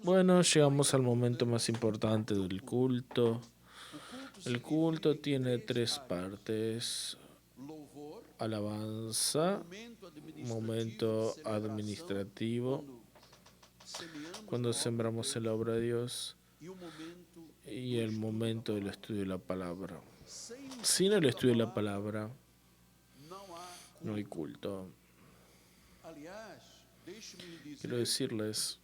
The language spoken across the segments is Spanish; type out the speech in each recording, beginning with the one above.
Bueno, llegamos al momento más importante del culto. El culto tiene tres partes: alabanza, momento administrativo, cuando sembramos en la obra de Dios, y el momento del estudio de la palabra. Sin el estudio de la palabra no hay culto. Quiero decirles,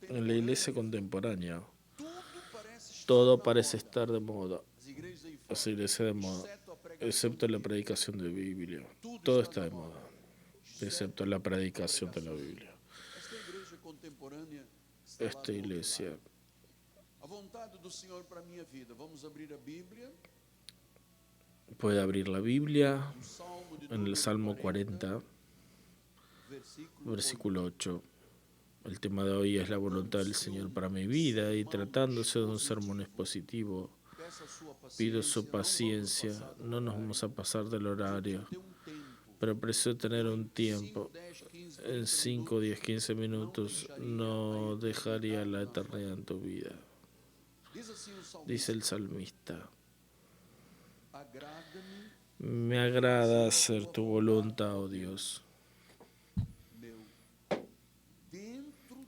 en la iglesia contemporánea todo parece estar de moda. Las iglesias de moda, excepto la predicación de Biblia. Todo está de moda, excepto la predicación de la Biblia. Esta iglesia puede abrir la Biblia en el Salmo 40, versículo 8. El tema de hoy es la voluntad del Señor para mi vida, y tratándose de un sermón expositivo, pido su paciencia. No nos vamos a pasar del horario, pero preciso tener un tiempo. En 5, 10, 15 minutos no dejaría la eternidad en tu vida. Dice el salmista: me agrada hacer tu voluntad, oh Dios.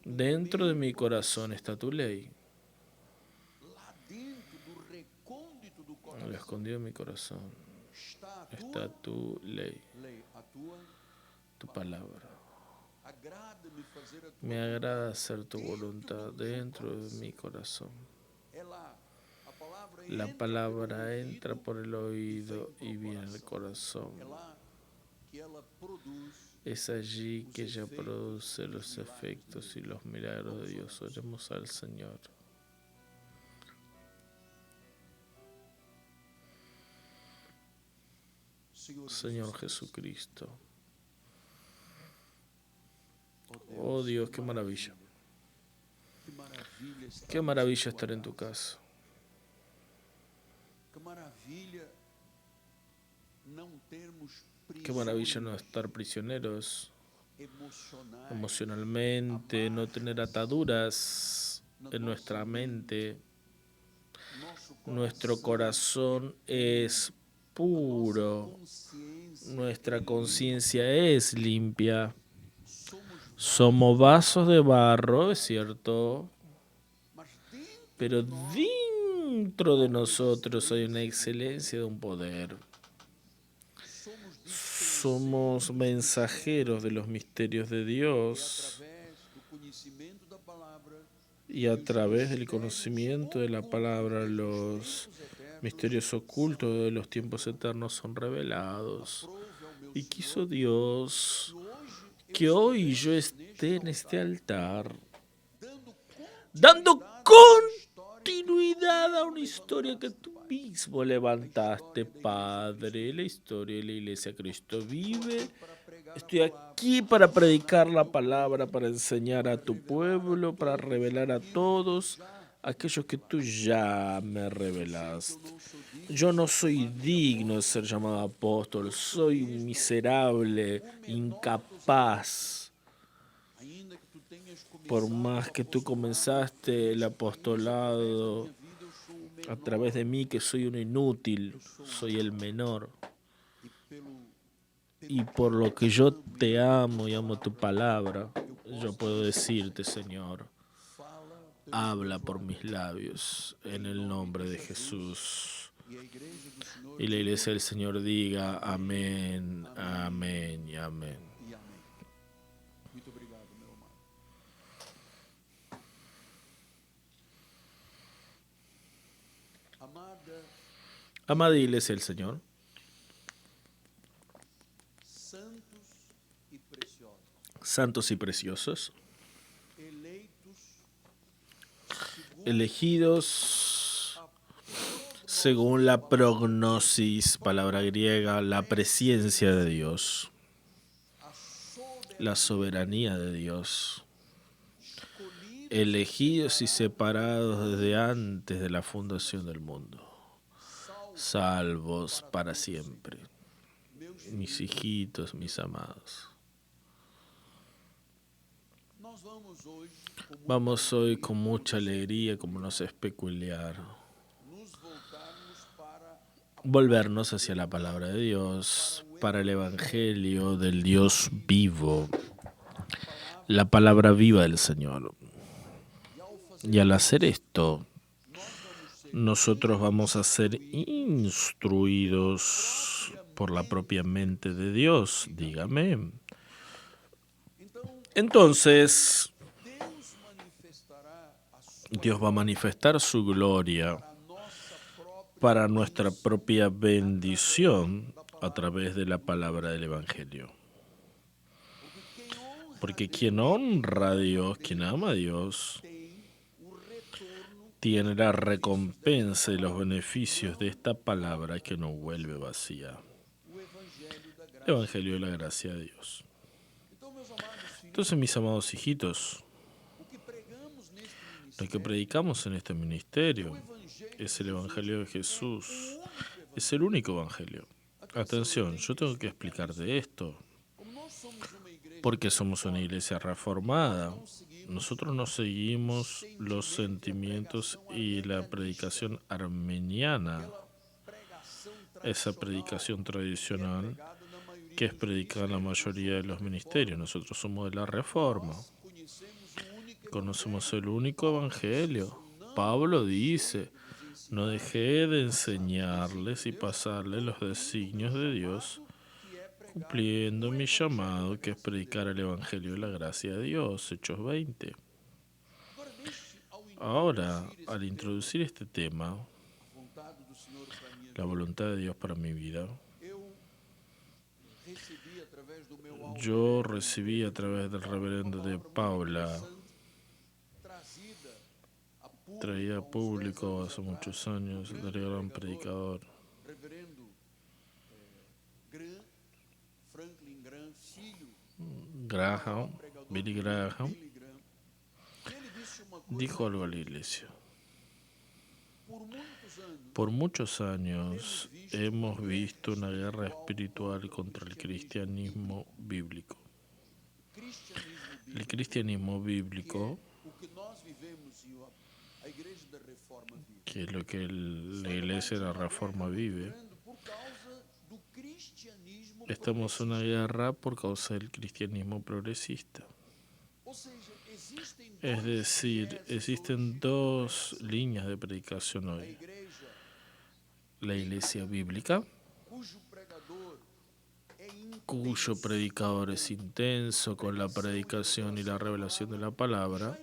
Dentro de mi corazón está tu ley. En lo escondido de mi corazón está tu ley, tu palabra. Me agrada hacer tu voluntad dentro de mi corazón. La palabra entra por el oído y viene al corazón. Es allí que ella produce los efectos y los milagros de Dios. Oremos al Señor. Señor Jesucristo. Oh Dios, qué maravilla. Qué maravilla estar en tu casa. Qué maravilla no estar prisioneros emocionalmente, no tener ataduras en nuestra mente. Nuestro corazón es puro, nuestra conciencia es limpia. Somos vasos de barro, es cierto, pero dentro de nosotros hay una excelencia de un poder. Somos mensajeros de los misterios de Dios, y a través del conocimiento de la palabra los misterios ocultos de los tiempos eternos son revelados. Y quiso Dios que hoy yo esté en este altar dando continuidad a una historia que tú mismo levantaste, Padre. La historia de la Iglesia Cristo vive. Estoy aquí para predicar la palabra, para enseñar a tu pueblo, para revelar a todos aquellos que tú ya me revelaste. Yo no soy digno de ser llamado apóstol, soy un miserable, incapaz. Por más que tú comenzaste el apostolado a través de mí, que soy un inútil, soy el menor. Y por lo que yo te amo y amo tu palabra, yo puedo decirte, Señor, habla por mis labios en el nombre de Jesús. Y la iglesia del Señor diga amén, amén y amén. Amada iglesia del Señor, santos y preciosos, elegidos según la prognosis, palabra griega, la presencia de Dios, la soberanía de Dios, elegidos y separados desde antes de la fundación del mundo, salvos para siempre, mis hijitos, mis amados. Vamos hoy con mucha alegría, como nos es peculiar, volvernos hacia la palabra de Dios, para el Evangelio del Dios vivo, la palabra viva del Señor. Y al hacer esto, nosotros vamos a ser instruidos por la propia mente de Dios, dígame. Entonces, Dios va a manifestar su gloria para nuestra propia bendición a través de la palabra del Evangelio. Porque quien honra a Dios, quien ama a Dios, tiene la recompensa y los beneficios de esta palabra que no vuelve vacía. El Evangelio de la gracia de Dios. Entonces, mis amados hijitos, lo que predicamos en este ministerio es el Evangelio de Jesús. Es el único Evangelio. Atención, yo tengo que explicarte esto. Porque somos una iglesia reformada. Nosotros no seguimos los sentimientos y la predicación armeniana, esa predicación tradicional que es predicada en la mayoría de los ministerios. Nosotros somos de la Reforma. Conocemos el único evangelio. Pablo dice: no dejé de enseñarles y pasarles los designios de Dios, cumpliendo mi llamado, que es predicar el Evangelio de la gracia de Dios, Hechos 20. Ahora, al introducir este tema, la voluntad de Dios para mi vida, yo recibí a través del reverendo de Paula, traída a público hace muchos años, del gran predicador Graham, Billy Graham, dijo algo a la iglesia. Por muchos años hemos visto una guerra espiritual contra el cristianismo bíblico. El cristianismo bíblico, que es lo que la iglesia de la Reforma vive, estamos en una guerra por causa del cristianismo progresista. Es decir, existen dos líneas de predicación hoy. La iglesia bíblica, cuyo predicador es intenso con la predicación y la revelación de la palabra.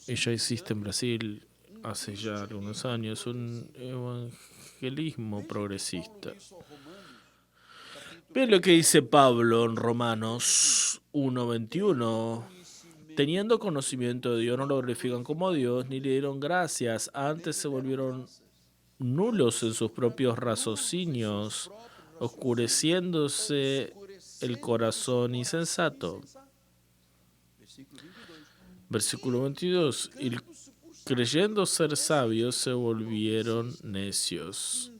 Y ya existe en Brasil, hace ya algunos años, un evangelismo progresista. Ve lo que dice Pablo en Romanos 1:21. Teniendo conocimiento de Dios, no lo glorifican como Dios, ni le dieron gracias. Antes se volvieron nulos en sus propios raciocinios, oscureciéndose el corazón insensato. Versículo 22. Y creyendo ser sabios, se volvieron necios.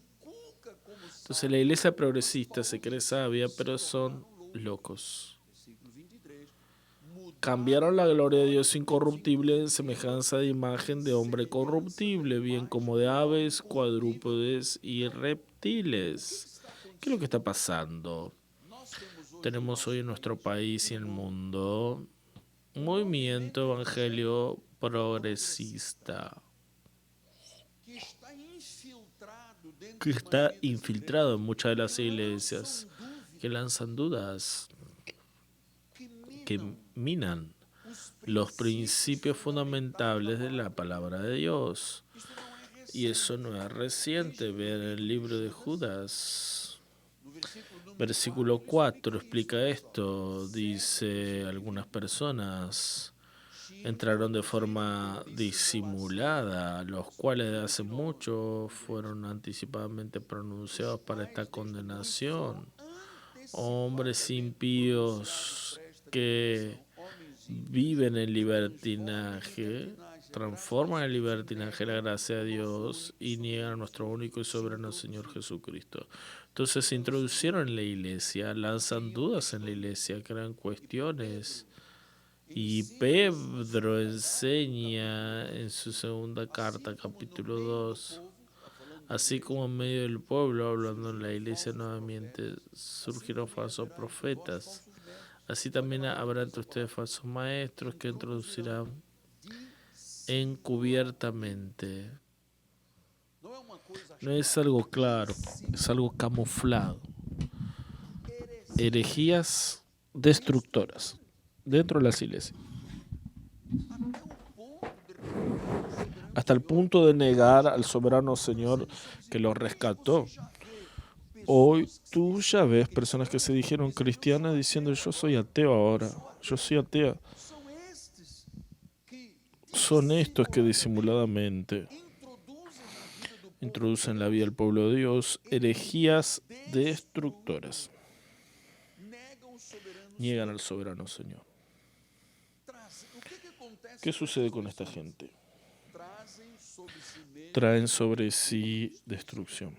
Entonces la iglesia progresista se cree sabia, pero son locos. Cambiaron la gloria de Dios incorruptible en semejanza de imagen de hombre corruptible, bien como de aves, cuadrúpedes y reptiles. ¿Qué es lo que está pasando? Tenemos hoy en nuestro país y en el mundo un movimiento evangelio progresista que está infiltrado en muchas de las iglesias, que lanzan dudas, que minan los principios fundamentales de la palabra de Dios. Y eso no es reciente. Vean el libro de Judas. Versículo 4 explica esto. Dice: algunas personas entraron de forma disimulada, los cuales de hace mucho fueron anticipadamente pronunciados para esta condenación. Hombres impíos que viven en libertinaje, transforman en libertinaje la gracia de Dios y niegan a nuestro único y soberano Señor Jesucristo. Entonces se introducieron en la iglesia, lanzan dudas en la iglesia, crean cuestiones Y Pedro enseña en su segunda carta, capítulo 2, así como en medio del pueblo, hablando en la iglesia nuevamente, surgieron falsos profetas. Así también habrá entre ustedes falsos maestros que introducirán encubiertamente. No es algo claro, es algo camuflado. Herejías destructoras dentro de las iglesias. Hasta el punto de negar al soberano Señor que lo rescató. Hoy tú ya ves personas que se dijeron cristianas diciendo yo soy ateo ahora, yo soy atea. Son estos que disimuladamente introducen en la vida del pueblo de Dios herejías destructoras. Niegan al soberano Señor. ¿Qué sucede con esta gente? Traen sobre sí destrucción.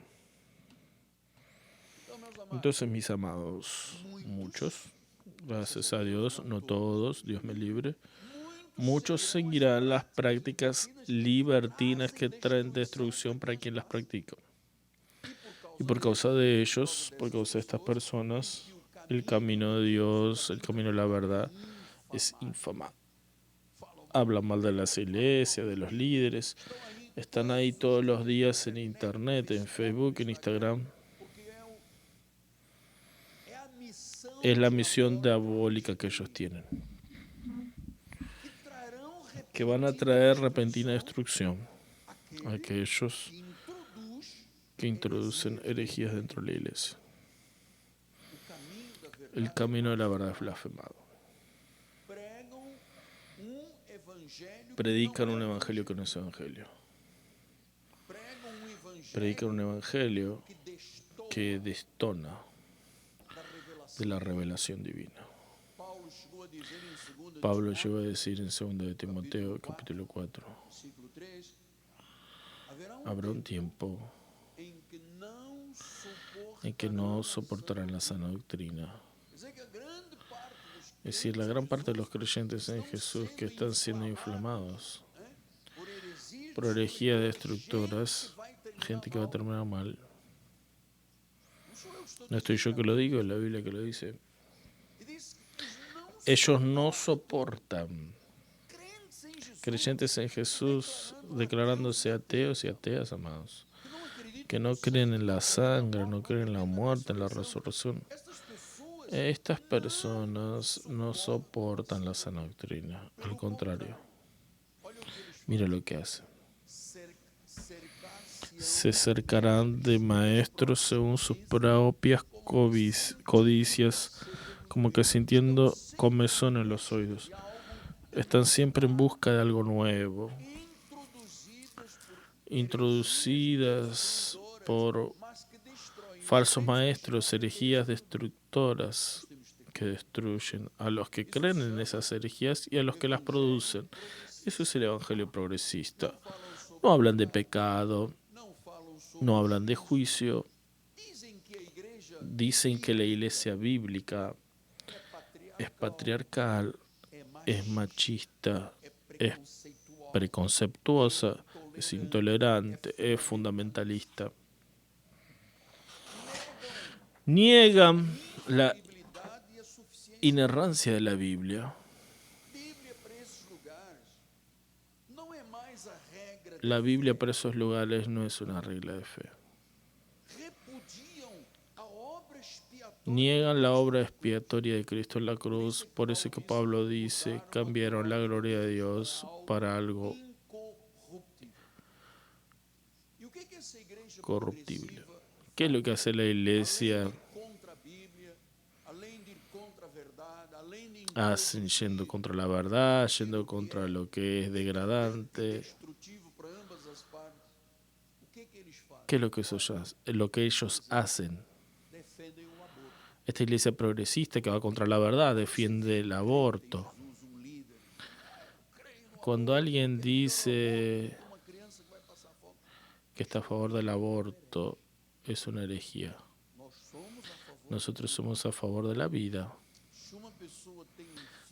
Entonces, mis amados, muchos, gracias a Dios, no todos, Dios me libre, muchos seguirán las prácticas libertinas que traen destrucción para quien las practica. Y por causa de ellos, por causa de estas personas, el camino de Dios, el camino de la verdad, es infamado. Hablan mal de las iglesias, de los líderes. Están ahí todos los días en internet, en Facebook, en Instagram. Es la misión diabólica que ellos tienen, que van a traer repentina destrucción a aquellos que introducen herejías dentro de la iglesia. El camino de la verdad es blasfemado. Predican un evangelio que no es evangelio. Predican un evangelio que destona de la revelación divina. Pablo llegó a decir en 2 de Timoteo, capítulo 4, habrá un tiempo en que no soportarán la sana doctrina. Es decir, la gran parte de los creyentes en Jesús que están siendo inflamados por herejías destructoras, gente que va a terminar mal. No estoy yo que lo digo, es la Biblia que lo dice. Ellos no soportan creyentes en Jesús declarándose ateos y ateas, amados, que no creen en la sangre, no creen en la muerte, en la resurrección. Estas personas no soportan la sana doctrina, al contrario. Mira lo que hacen. Se cercarán de maestros según sus propias codicias, como que sintiendo comezón en los oídos. Están siempre en busca de algo nuevo, introducidas por falsos maestros, herejías destructoras que destruyen a los que creen en esas herejías y a los que las producen. Eso es el evangelio progresista. No hablan de pecado, no hablan de juicio. Dicen que la iglesia bíblica es patriarcal, es machista, es preconceptuosa, es intolerante, es fundamentalista. Niegan la inerrancia de la Biblia. La Biblia para esos lugares no es una regla de fe. Niegan la obra expiatoria de Cristo en la cruz, por eso que Pablo dice, cambiaron la gloria de Dios para algo corruptible. ¿Qué es lo que hace la iglesia? Hacen yendo contra la verdad, yendo contra lo que es degradante. ¿Qué es lo que ellos hacen? Esta iglesia progresista que va contra la verdad defiende el aborto. Cuando alguien dice que está a favor del aborto, es una herejía. Nosotros somos a favor de la vida.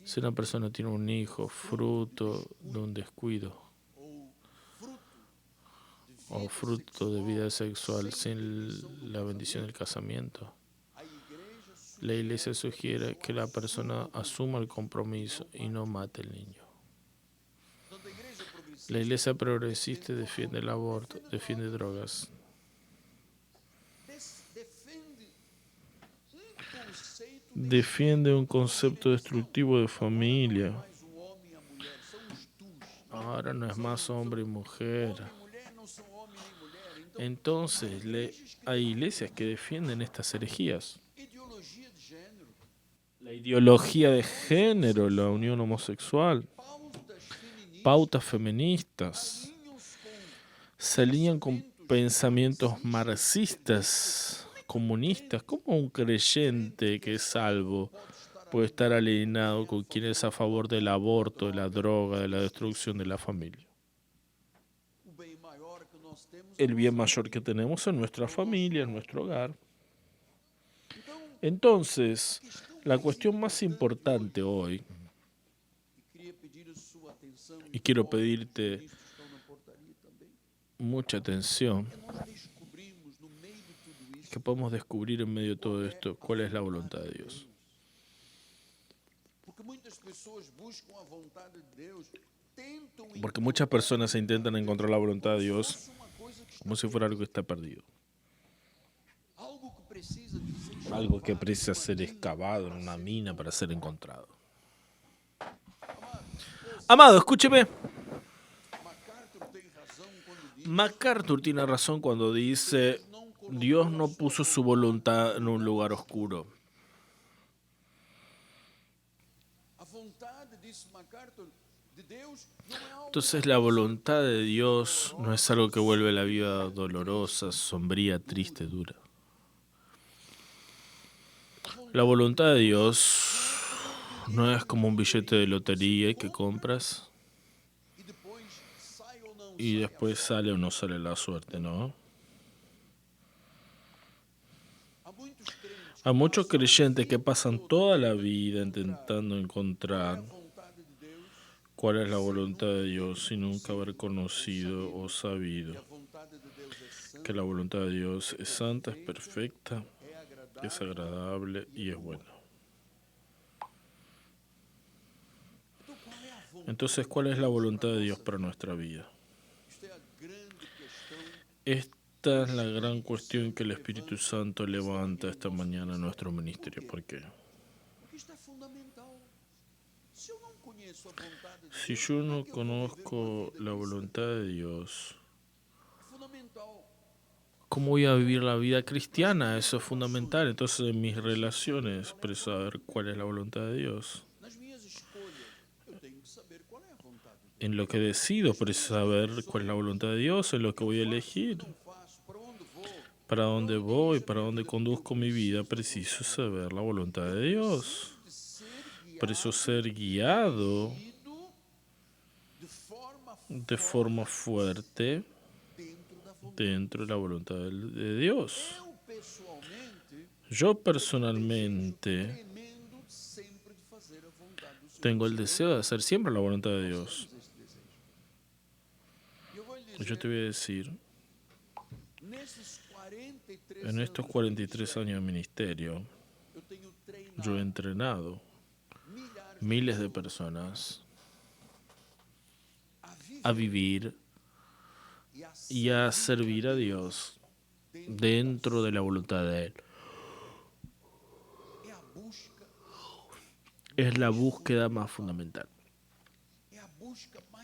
Si una persona tiene un hijo fruto de un descuido o fruto de vida sexual sin la bendición del casamiento, la iglesia sugiere que la persona asuma el compromiso y no mate al niño. La iglesia progresista defiende el aborto, defiende drogas. Defiende un concepto destructivo de familia. Ahora no es más hombre y mujer. Entonces, hay iglesias que defienden estas herejías. La ideología de género, la unión homosexual, pautas feministas, se alinean con pensamientos marxistas, comunistas. ¿Cómo un creyente que es salvo puede estar alineado con quien es a favor del aborto, de la droga, de la destrucción de la familia? El bien mayor que tenemos es nuestra familia, en nuestro hogar. Entonces, la cuestión más importante hoy, y quiero pedirte mucha atención, que podemos descubrir en medio de todo esto cuál es la voluntad de Dios. Porque muchas personas intentan encontrar la voluntad de Dios como si fuera algo que está perdido. Algo que precisa ser excavado en una mina para ser encontrado. Amado, escúcheme. MacArthur tiene razón cuando dice: Dios no puso su voluntad en un lugar oscuro. Entonces la voluntad de Dios no es algo que vuelve la vida dolorosa, sombría, triste, dura. La voluntad de Dios no es como un billete de lotería que compras y después sale o no sale la suerte, ¿no? Hay muchos creyentes que pasan toda la vida intentando encontrar cuál es la voluntad de Dios sin nunca haber conocido o sabido que la voluntad de Dios es santa, es perfecta, es agradable y es buena. Entonces, ¿cuál es la voluntad de Dios para nuestra vida? Esta es la gran cuestión que el Espíritu Santo levanta esta mañana en nuestro ministerio. ¿Por qué? Si yo no conozco la voluntad de Dios, ¿cómo voy a vivir la vida cristiana? Eso es fundamental. Entonces, en mis relaciones, para saber cuál es la voluntad de Dios. En lo que decido, para saber cuál es la voluntad de Dios, en lo que voy a elegir. Para dónde voy, para dónde conduzco mi vida, preciso saber la voluntad de Dios. Preciso ser guiado de forma fuerte dentro de la voluntad de Dios. Yo personalmente tengo el deseo de hacer siempre la voluntad de Dios. Yo te voy a decir, en estos 43 años de ministerio, yo he entrenado miles de personas a vivir y a servir a Dios dentro de la voluntad de Él. Es la búsqueda más fundamental.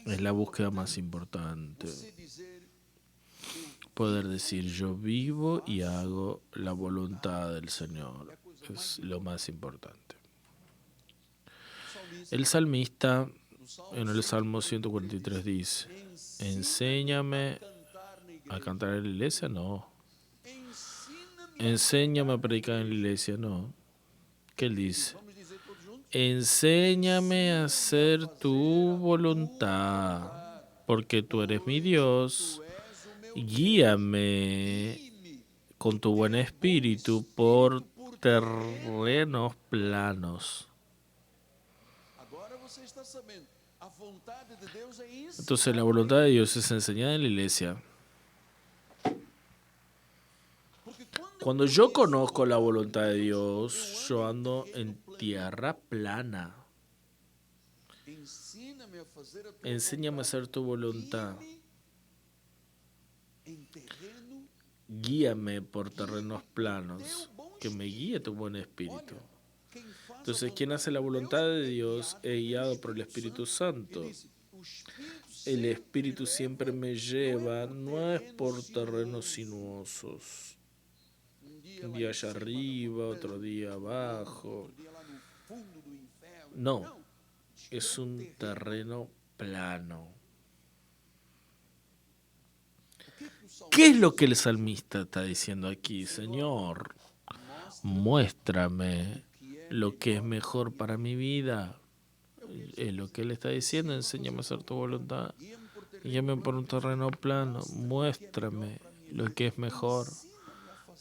Es la búsqueda más importante. Poder decir, yo vivo y hago la voluntad del Señor. Es lo más importante. El salmista en el Salmo 143 dice, enséñame a cantar en la iglesia, no. Enséñame a predicar en la iglesia, no. ¿Qué él dice? Enséñame a hacer tu voluntad, porque tú eres mi Dios. Guíame con tu buen espíritu por terrenos planos. Entonces la voluntad de Dios es enseñada en la iglesia. Cuando yo conozco la voluntad de Dios, yo ando en tierra plana. Enséñame a hacer tu voluntad. Guíame por terrenos planos. Que me guíe tu buen espíritu. Entonces, quien hace la voluntad de Dios es guiado por el Espíritu Santo. El Espíritu siempre me lleva, no es por terrenos sinuosos. Un día allá arriba, otro día abajo. No, es un terreno plano. ¿Qué es lo que el salmista está diciendo aquí? Señor, muéstrame lo que es mejor para mi vida. Es lo que él está diciendo, enséñame a hacer tu voluntad. Guíame por un terreno plano, muéstrame lo que es mejor.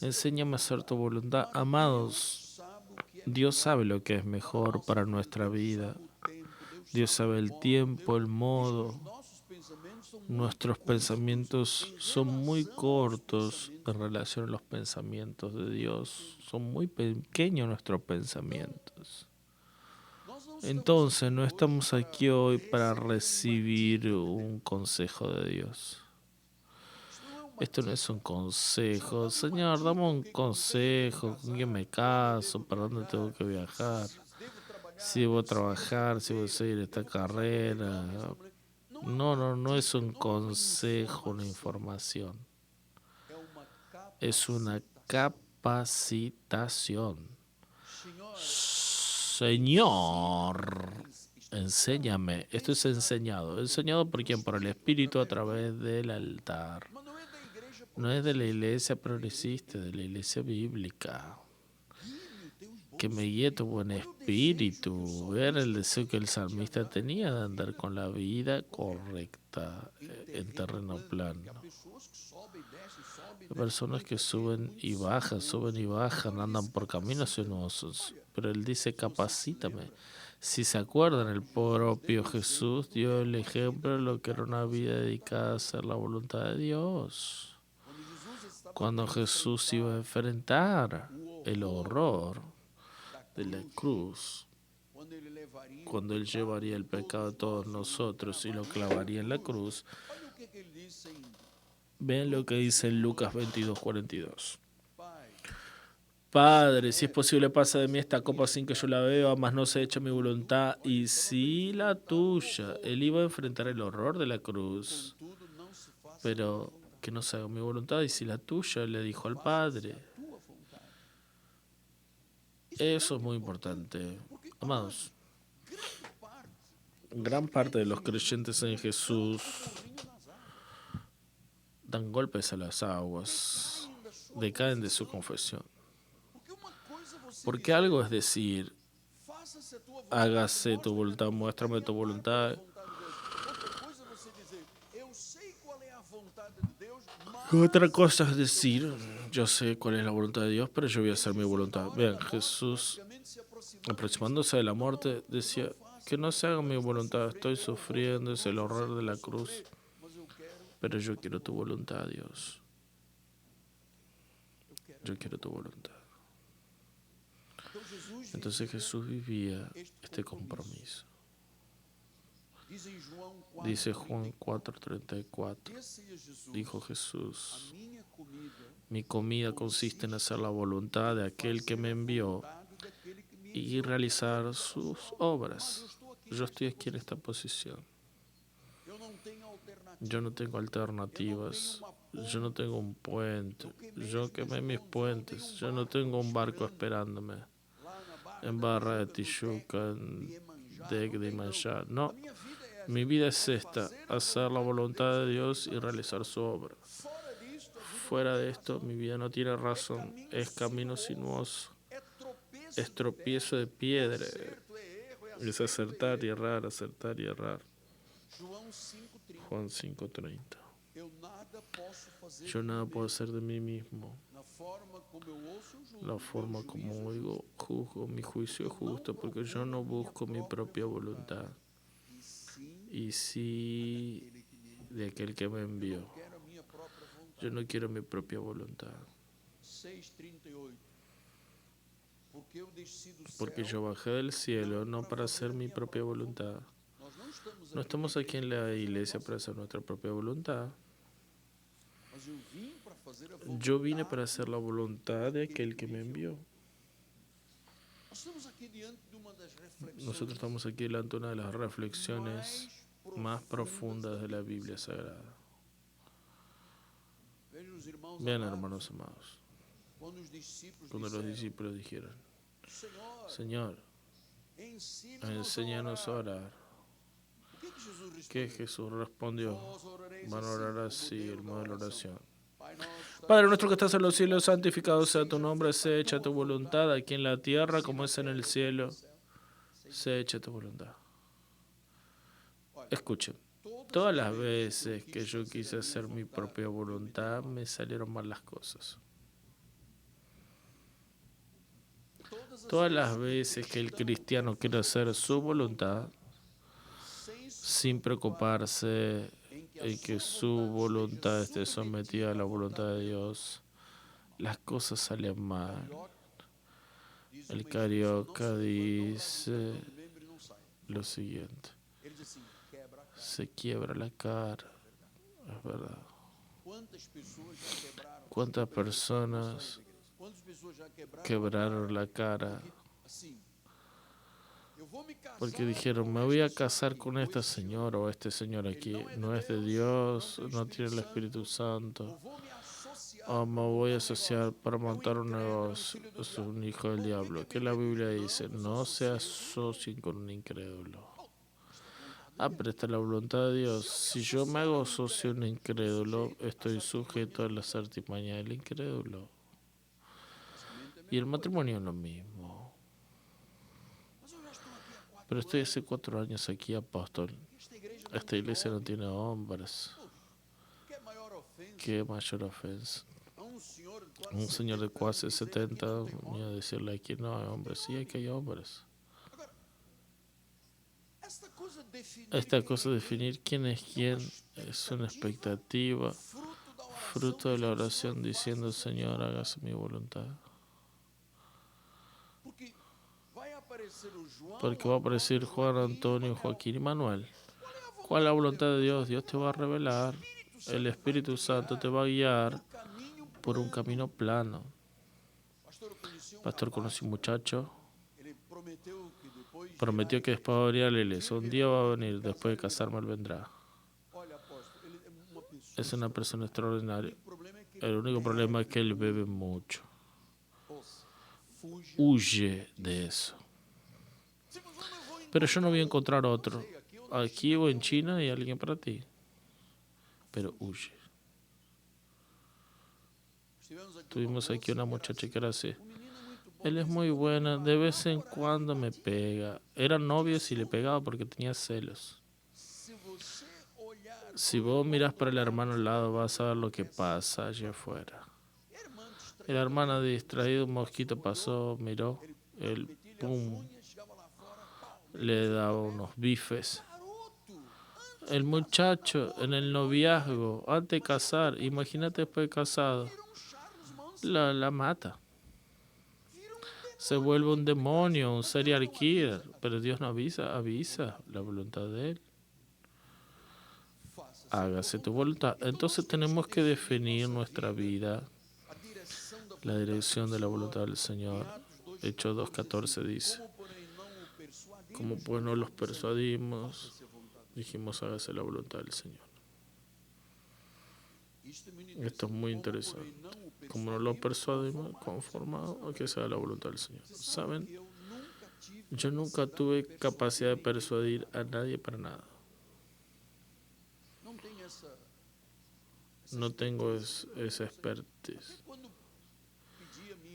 Enséñame a hacer tu voluntad. Amados, Dios sabe lo que es mejor para nuestra vida. Dios sabe el tiempo, el modo. Nuestros pensamientos son muy cortos en relación a los pensamientos de Dios. Son muy pequeños nuestros pensamientos. Entonces, no estamos aquí hoy para recibir un consejo de Dios. Esto no es un consejo. Señor, dame un consejo. ¿Con quién me caso? ¿Para dónde tengo que viajar? Si debo trabajar, si debo seguir esta carrera. No es un consejo, una información. Es una capacitación. Señor, enséñame. Esto es enseñado. ¿Enseñado por quién? Por el Espíritu a través del altar. No es de la iglesia progresista, de la iglesia bíblica. Que me guíe tu buen espíritu. Era el deseo que el salmista tenía de andar con la vida correcta en terreno plano. Hay personas que suben y bajan, andan por caminos sinuosos. Pero él dice, capacítame. Si se acuerdan, el propio Jesús dio el ejemplo de lo que era una vida dedicada a hacer la voluntad de Dios. Cuando Jesús iba a enfrentar el horror de la cruz, cuando él llevaría el pecado de todos nosotros y lo clavaría en la cruz, vean lo que dice en Lucas 22:42. Padre, si es posible, pasa de mí esta copa sin que yo la beba, mas no se echa mi voluntad y sí la tuya. Él iba a enfrentar el horror de la cruz, pero que no se haga mi voluntad y sí la tuya, le dijo al Padre. Eso es muy importante. Amados, gran parte de los creyentes en Jesús dan golpes a las aguas, decaen de su confesión. Porque algo es decir, hágase tu voluntad, muéstrame tu voluntad. Otra cosa es decir, yo sé cuál es la voluntad de Dios, pero yo voy a hacer mi voluntad. Vean, Jesús, aproximándose de la muerte, decía, que no se haga mi voluntad, estoy sufriendo, es el horror de la cruz, pero yo quiero tu voluntad, Dios. Yo quiero tu voluntad. Entonces Jesús vivía este compromiso. Dice Juan 4:34, dijo Jesús, mi comida consiste en hacer la voluntad de aquel que me envió y realizar sus obras. Yo estoy aquí en esta posición. Yo no tengo alternativas. Yo no tengo un puente. Yo quemé mis puentes. Yo no tengo un barco esperándome en Barra de Tijuca, en Dec de Manchar. No, mi vida es esta, hacer la voluntad de Dios y realizar su obra. Fuera de esto, mi vida no tiene razón. Es camino sinuoso. Es tropiezo de piedra. Es acertar y errar, acertar y errar. Juan 5:30. Yo nada puedo hacer de mí mismo. La forma como oigo, juzgo, mi juicio es justo, porque yo no busco mi propia voluntad. y sí de aquel que me envió. Yo no quiero mi propia voluntad. Porque yo bajé del cielo no para hacer mi propia voluntad. No estamos aquí en la iglesia para hacer nuestra propia voluntad. Yo vine para hacer la voluntad de aquel que me envió. Nosotros estamos aquí delante de una de las reflexiones más profundas de la Biblia Sagrada. Vean, hermanos amados, cuando los discípulos dijeron: Señor, enséñanos a orar. ¿Qué Jesús respondió? Van a orar así, el modo de la oración. Padre nuestro que estás en los cielos, santificado sea tu nombre, sea hecha tu voluntad, aquí en la tierra como es en el cielo, sea hecha tu voluntad. Escuchen, todas las veces que yo quise hacer mi propia voluntad, me salieron mal las cosas. Todas las veces que el cristiano quiere hacer su voluntad, sin preocuparse en que su voluntad esté sometida a la voluntad de Dios, las cosas salen mal. El carioca dice lo siguiente: se quiebra la cara. Es verdad. ¿Cuántas personas quebraron la cara porque dijeron: me voy a casar con esta señora o este señor aquí, no es de Dios, no tiene el Espíritu Santo, o me voy a asociar para montar un negocio, es un hijo del diablo? Que la Biblia dice: no se asocien con un incrédulo. Pero esta es la voluntad de Dios. Si yo me hago socio de un incrédulo, estoy sujeto a las artimañas del incrédulo. Y el matrimonio es lo mismo. Pero estoy hace 4 años aquí, apóstol. Esta iglesia no tiene hombres. ¿Qué mayor ofensa? Un señor de casi 70 venía a decirle: aquí no hay hombres. Sí, aquí hay hombres. Esta cosa de definir quién es quién es una expectativa, fruto de la oración diciendo: Señor, hágase mi voluntad. Porque va a aparecer Juan, Antonio, Joaquín y Manuel. ¿Cuál es la voluntad de Dios? Dios te va a revelar. El Espíritu Santo te va a guiar por un camino plano. Pastor, conocí un muchacho. Prometió que después va a venir a la iglesia. Un día va a venir, después de casarme él vendrá. Es una persona extraordinaria. El único problema es que él bebe mucho. Huye de eso. Pero yo no voy a encontrar otro. Aquí o en China hay alguien para ti. Pero huye. Tuvimos aquí una muchacha que era así. Él es muy buena, de vez en cuando me pega. Eran novios y le pegaba porque tenía celos. Si vos miras para el hermano al lado, vas a ver lo que pasa allá afuera. La hermana distraída, un mosquito pasó, miró, él, pum, le daba unos bifes. El muchacho en el noviazgo, antes de casar, imagínate después de casado, la mata. Se vuelve un demonio, un serial killer, pero Dios no avisa la voluntad de Él. Hágase tu voluntad. Entonces tenemos que definir nuestra vida, la dirección de la voluntad del Señor. Hechos 2:14 dice: como pues no los persuadimos, dijimos: hágase la voluntad del Señor. Esto es muy interesante. Como no lo persuadimos, conformado a que sea la voluntad del Señor. ¿Saben? Yo nunca tuve capacidad de persuadir a nadie para nada. No tengo esa expertise.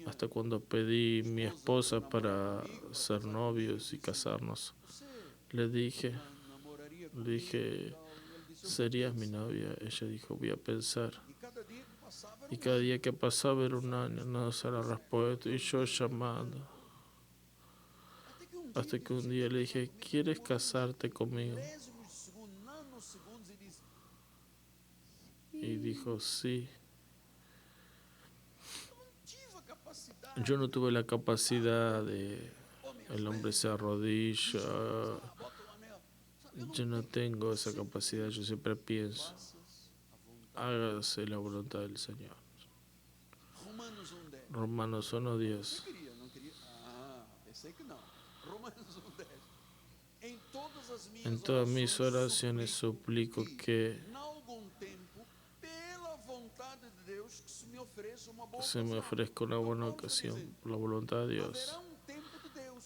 Hasta cuando pedí mi esposa para ser novios y casarnos, le dije, ¿serías mi novia? Ella dijo: voy a pensar. Y cada día que pasaba era un año, no sé la respuesta, y yo llamando. Hasta que un día le dije: ¿quieres casarte conmigo? Y dijo, sí. Yo no tuve la capacidad de... El hombre se arrodilla. Yo no tengo esa capacidad. Yo siempre pienso, hágase la voluntad del Señor. Romanos 1:10. En todas mis oraciones suplico que se me ofrezca una buena ocasión por la voluntad de Dios.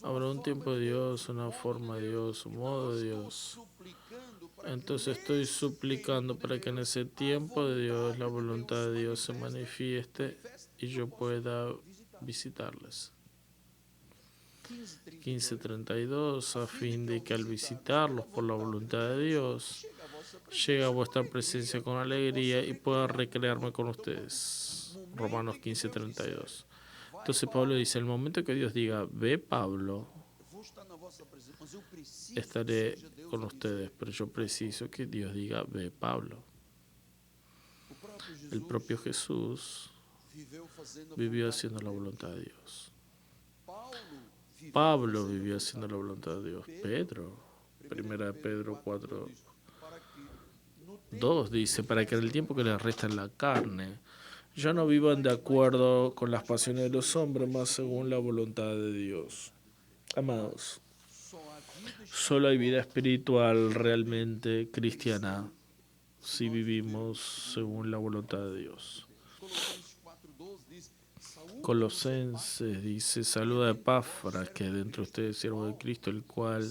Habrá un tiempo de Dios, una forma de Dios, un modo de Dios. Entonces estoy suplicando para que en ese tiempo de Dios la voluntad de Dios se manifieste y yo pueda visitarles. 15:32, a fin de que al visitarlos por la voluntad de Dios, llegue a vuestra presencia con alegría y pueda recrearme con ustedes. Romanos 15:32. Entonces Pablo dice, el momento que Dios diga, ve Pablo, estaré con ustedes, pero yo preciso que Dios diga, ve Pablo. El propio Jesús vivió haciendo la voluntad de Dios. Pablo vivió haciendo la voluntad de Dios. Pedro, 1 Pedro 4:2 dice, para que en el tiempo que les resta en la carne, ya no vivan de acuerdo con las pasiones de los hombres, más según la voluntad de Dios. Amados, solo hay vida espiritual realmente cristiana si vivimos según la voluntad de Dios. Colosenses dice, saluda a Epafras, que dentro de ustedes es siervo de Cristo, el cual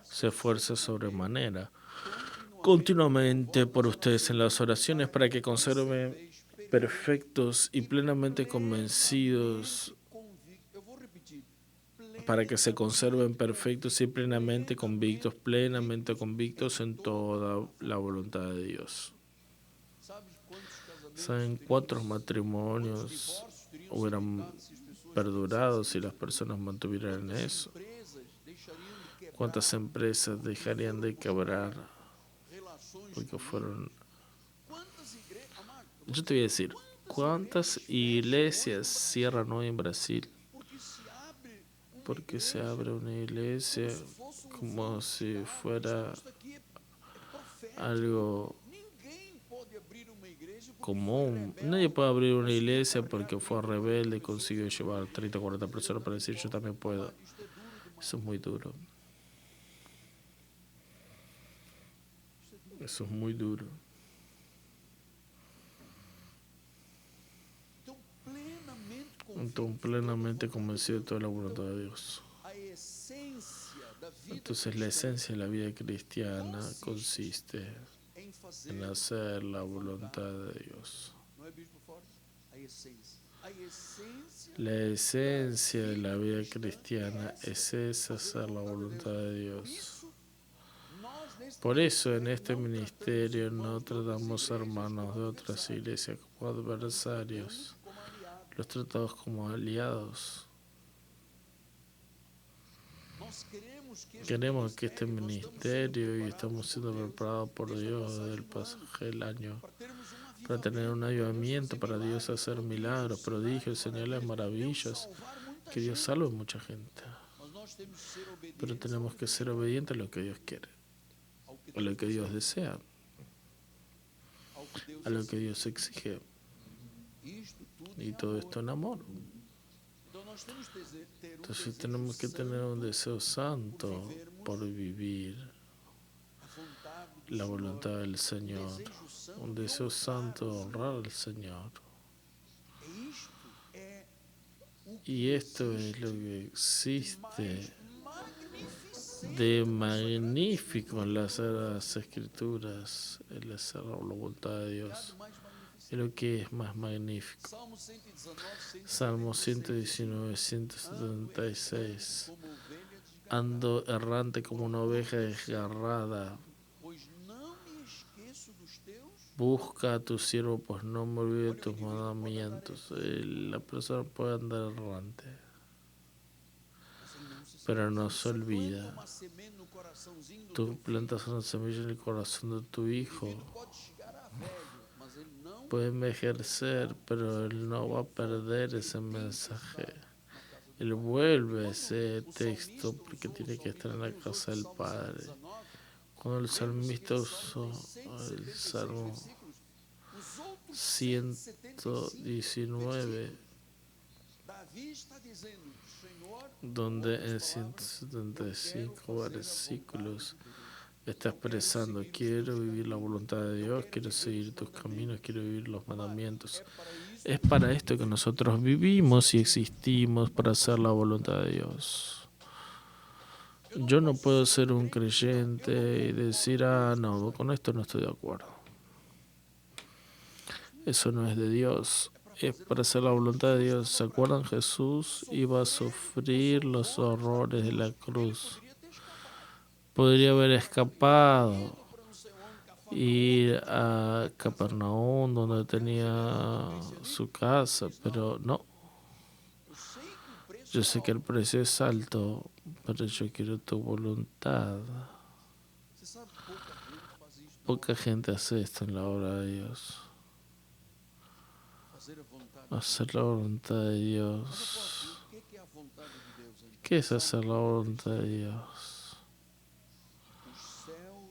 se esfuerza sobremanera continuamente por ustedes en las oraciones para que conserven perfectos y plenamente convencidos, para que se conserven perfectos y plenamente convictos en toda la voluntad de Dios. ¿Saben cuántos matrimonios hubieran perdurado si las personas mantuvieran eso? ¿Cuántas empresas dejarían de quebrar porque fueron... Yo te voy a decir, ¿cuántas iglesias cierran hoy en Brasil? Porque se abre una iglesia como si fuera algo común. Nadie puede abrir una iglesia porque fue rebelde y consiguió llevar 30 o 40 personas para decir yo también puedo. Eso es muy duro. Eso es muy duro. Entonces, plenamente convencido de toda la voluntad de Dios. Entonces, la esencia de la vida cristiana consiste en hacer la voluntad de Dios. La esencia de la vida cristiana es esa, hacer la voluntad de Dios. Por eso en este ministerio no tratamos hermanos de otras iglesias como adversarios, los tratamos como aliados. Queremos que este ministerio, y estamos siendo preparados por Dios desde el pasaje del año, para tener un avivamiento, para Dios hacer milagros, prodigios, señales, maravillas, que Dios salve a mucha gente. Pero tenemos que ser obedientes a lo que Dios quiere, a lo que Dios desea, a lo que Dios exige. Y todo esto en amor. Entonces tenemos que tener un deseo santo por vivir la voluntad del Señor, un deseo santo de honrar al Señor. Y esto es lo que existe de magnífico en las Sagradas Escrituras, el hacer la voluntad de Dios. Es lo que es más magnífico. Salmo 119, 176. Ando errante como una oveja desgarrada. Busca a tu siervo, pues no me olvide de tus mandamientos. La persona puede andar errante, pero no se olvida Tú plantas una semilla en el corazón de tu hijo. Puede envejecer, pero él no va a perder ese mensaje. Él vuelve ese texto porque tiene que estar en la casa del Padre. Cuando el salmista usó el Salmo 119, donde en 175 versículos está expresando: quiero vivir la voluntad de Dios, quiero seguir tus caminos, quiero vivir los mandamientos. Es para esto que nosotros vivimos y existimos, para hacer la voluntad de Dios. Yo no puedo ser un creyente y decir, no, con esto no estoy de acuerdo. Eso no es de Dios. Es para hacer la voluntad de Dios. ¿Se acuerdan? Jesús iba a sufrir los horrores de la cruz. Podría haber escapado, ir a Capernaum, donde tenía su casa, pero no. Yo sé que el precio es alto, pero yo quiero tu voluntad. Poca gente hace esto en la obra de Dios. Hacer la voluntad de Dios. ¿Qué es hacer la voluntad de Dios?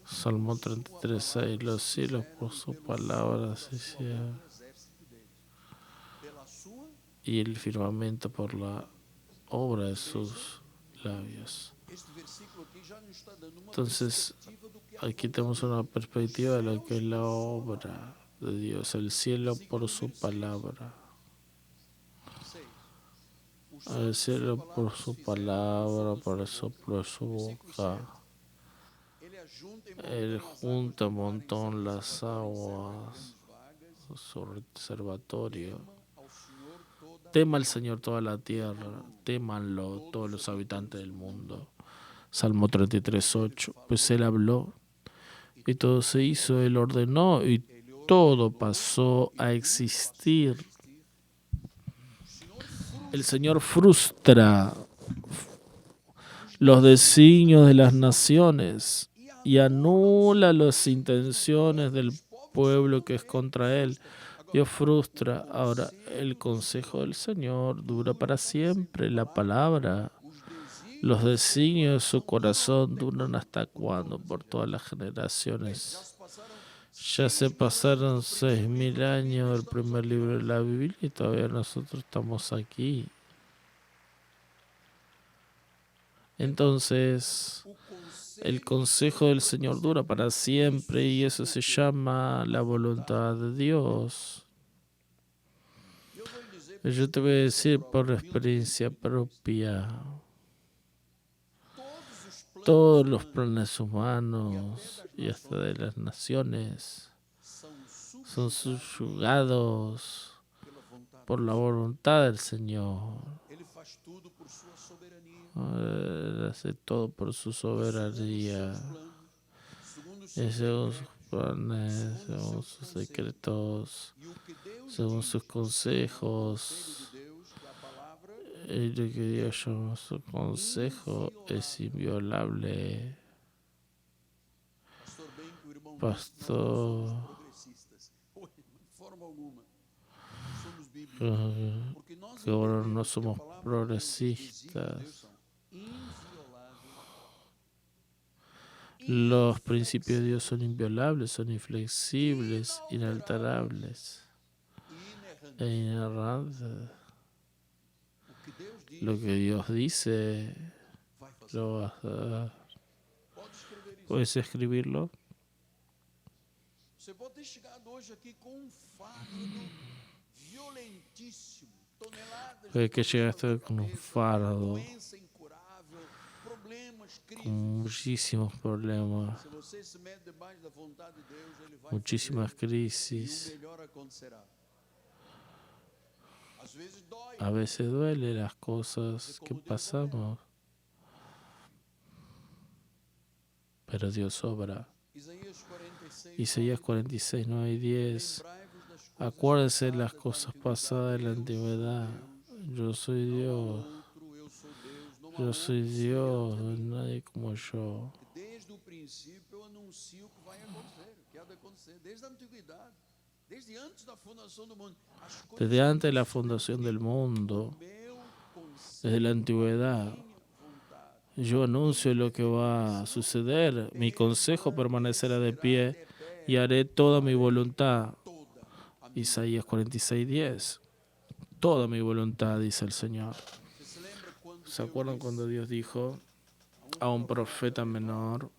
Salmo 33:6. Los cielos por su palabra se hicieron, y el firmamento por la obra de sus labios. Entonces, aquí tenemos una perspectiva de lo que es la obra de Dios, el cielo por su palabra. El cielo por su palabra, por el soplo de su boca. Él junta un montón las aguas, su reservatorio. Tema al Señor toda la tierra, témanlo todos los habitantes del mundo. Salmo 33:8. Pues Él habló y todo se hizo, Él ordenó y todo pasó a existir. El Señor frustra los designios de las naciones y anula las intenciones del pueblo que es contra Él. Dios frustra. Ahora, el consejo del Señor dura para siempre. La palabra, los designios de su corazón duran hasta cuándo, por todas las generaciones. Ya se pasaron 6.000 años del primer libro de la Biblia y todavía nosotros estamos aquí. Entonces, el consejo del Señor dura para siempre y eso se llama la voluntad de Dios. Yo te voy a decir por experiencia propia, todos los planes humanos y hasta de las naciones son subyugados por la voluntad del Señor. Él hace todo por su soberanía, y según sus planes, según sus secretos, según sus consejos. Y lo que Dios llama su consejo es inviolable. Pastor, que ahora no somos progresistas. Los principios de Dios son inviolables, son inflexibles, inalterables e inerrantes. Lo que Dios dice, lo vas a dar. ¿Puedes escribirlo? Puede que llegaste con un fardo, con muchísimos problemas, muchísimas crisis. A veces duele las cosas que pasamos, pero Dios obra. Isaías 46, 9 y 10. Acuérdense de las cosas pasadas de la antigüedad. Yo soy Dios. Yo soy Dios, no hay nadie como yo. princípio, eu anuncio o que vai acontecer, que há de acontecer, desde a antiguidade, desde antes da fundação do mundo. As coisas Desde antes de la que fundación del o mundo, meu desde la conselho, antigüedad, minha vontade, yo anuncio lo que va a suceder. Mi consejo permanecerá de pie y haré toda mi voluntad. toda a minha Isaías 46:10. Toda mi voluntad, dice el Señor. Você se lembra quando ¿Se Deus acuerdan disse cuando Dios dijo a a un profeta menor,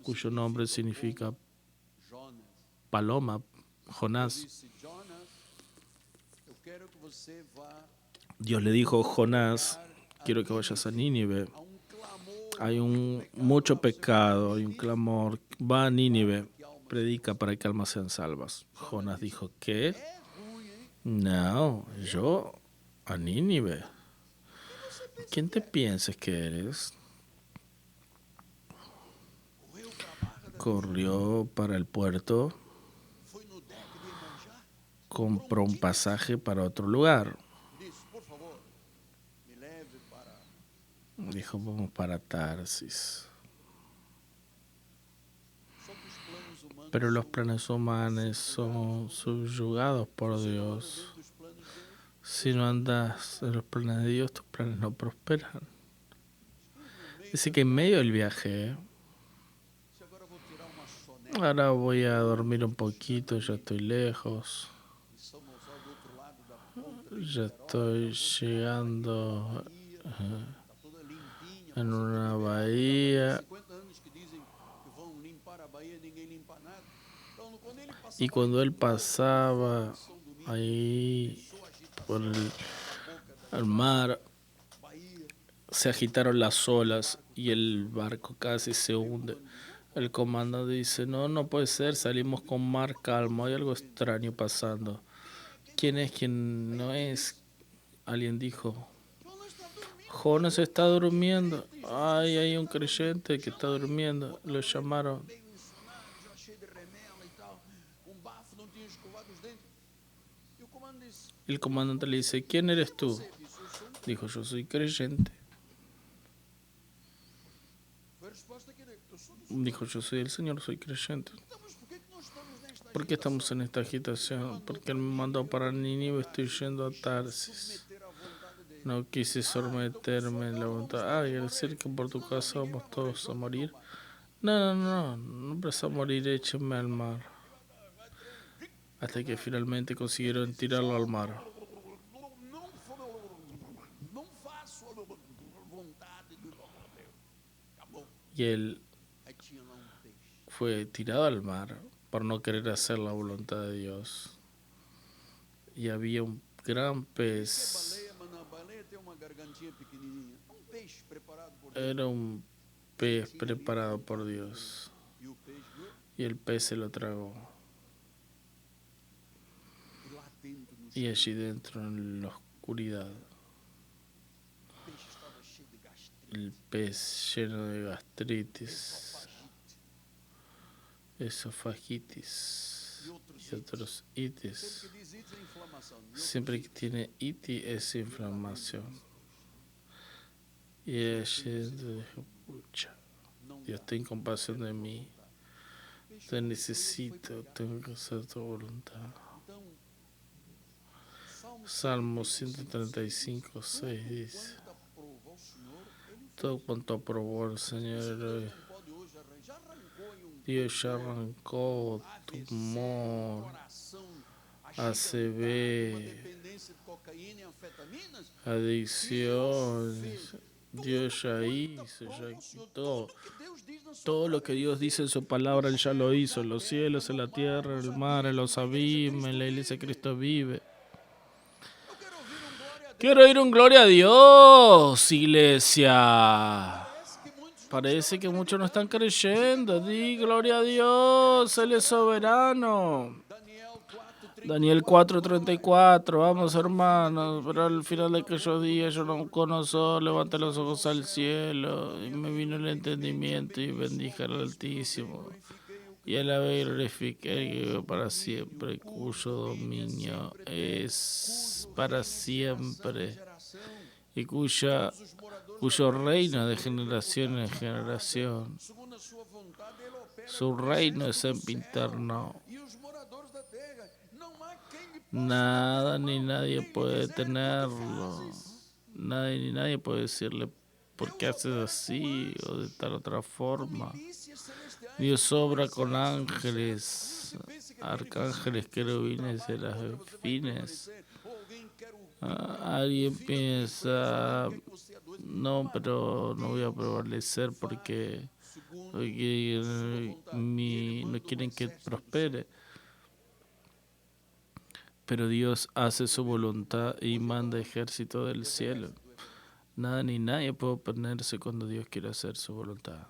cuyo nombre significa Jonas? paloma, Deus Jonás? disse: Jonas, eu quero que você vá Dios le dijo, Jonás, quiero que vayas a Nínive. a clamor, Hay lá mucho para o seu pecado, hay un distrito, clamor. Va a Nínive, que almas predica para que almas sean salvas. Jonás dijo, ¿qué? é ruim, hein? No, yo a Nínive. Quem você pensa ¿Quién que te piensas que eres? correu para a barra da Corrió para el puerto, foi no deck de Iemanjá, compró un pasaje para otro lugar. disse: por favor, me leve para. Dijo, vamos para Tarsis. Só que os planos humanos Pero los são planes humanos son subyugados por você não anda Dios. dentro dos planos de Deus. Si no andas en los planes de Dios, tus planes no prosperan. Dice que en medio del viaje, Se agora eu vou tirar uma soneca ahora voy a dormir un poquito, ya estoy lejos, em São Gonçalo, do outro lado da ponta de ya Niterói, estoy llegando está toda limpinha. en Você una tem bahía. 50 anos que dizem que vão limpar a Bahia, ninguém limpa nada. Então, quando ele passava Y cuando él pasaba São Domingo, ahí sua agitação por na boca da el mar, Bahia, se agitaron las olas y el barco casi se hunde. El comandante dice, no, no puede ser, salimos con mar calmo, hay algo extraño pasando. ¿Quién es? ¿Quién no es? Alguien dijo, Jonas está dormindo. Jonas está durmiendo. Ay, hay un creyente que está durmiendo. Lo llamaron. Meio ensanado, já cheio de remela e tal, bafo, não tinha escovado os dentes. E o comando disse: El comandante le dice, ¿quién eres tú? você disse, eu sou. Dijo, yo soy creyente. Foi a resposta que deu: eu sou do. Dijo, yo soy el Señor, soy creyente. Então, mas por que nós estamos nesta ¿Por qué estamos en esta agitación? Porque Él me mandó para Nínive, estoy yendo a Tarsis. submeter à vontade dele? No quise someterme en la voluntad. Ah, quiere decir que por tu causa vamos todos a morir. No, no, no, no precisa morir, échenme al mar. Hasta que finalmente consiguieron tirarlo al mar. Não faço a vontade do Deus. Acabou. Y él Aí tinha lá peixe. fue tirado al mar por no querer hacer la voluntad de Dios. Y había un gran pez. Baleia, mas na baleia tem uma gargantinha pequenininha. Peixe preparado por Deus. Era un pez preparado por Dios. E o peixe viu? Y el pez se lo tragó. E lá dentro, no Y allí dentro, en la oscuridad, peixe estava cheio de gastrite, el pez lleno de gastritis, esofagitis y otros itis. Sempre que diz isso é inflamação. Siempre que tiene itis es inflamación. Y allí dentro dijo, pucha, Dios, ten compasión de mí. Te necesito, tengo que hacer tu voluntad. Então, Salmo 135, 6 dice, quanto aprovou o Senhor, ele todo cuanto aprobó el Señor, pode hoje arranjar. Já arrancou em Dios ya arrancó tumor, coração, ACV, dependência de cocaína e anfetaminas. adicciones. Dios ya hizo, ya quitó. Que Deus diz na sua Todo lo que Dios dice en su palabra, Él ya lo hizo. En los cielos, en la tierra, en el mar, en los abismos, en la iglesia de Cristo vive. Eu quero ouvir um glória a Deus. Quiero oír un gloria a Dios, iglesia. Parece que muitos Parece que muchos no están creyendo. Di gloria a Dios, Él es soberano. Daniel 4:30. Daniel 4:34, vamos hermanos, pero al final de aquellos días yo no conozco, levanté los ojos al cielo y me vino el entendimiento y bendije al Altísimo. Y alabé y glorifiqué al que vive para siempre, cuyo dominio es para siempre y cuya cuyo reino de generación en generación. segundo a sua vontade, ele opera Su nos reino es exércitos do céu sempiterno. e os moradores da terra. Não há quem lhe possa Nada bater a ni mão, nadie nem lhe puede dizer por que tenerlo. fazes. Nadie ni nadie puede decirle por qué Deus haces opera así com o de anjos, tal otra com forma. milícias celestiais, Dios com obra con exércitos do céu. ángeles, Você pensa que aquele arcángeles, vizinho fez um querubines, trabalho contra você vai serafines. prevalecer? Ou alguém quer o Alguien fim da tua empresa, ou alguém piensa, quer que você adoeça. no, Amado, pero no voy a Deus prevalecer faz porque segundo a sua vontade. Ele no manda um quieren que exército do céu. prospere. Pero Dios hace su voluntad y manda ejército del cielo. Nada ni nadie puede oponerse cuando Dios quiere hacer su voluntad.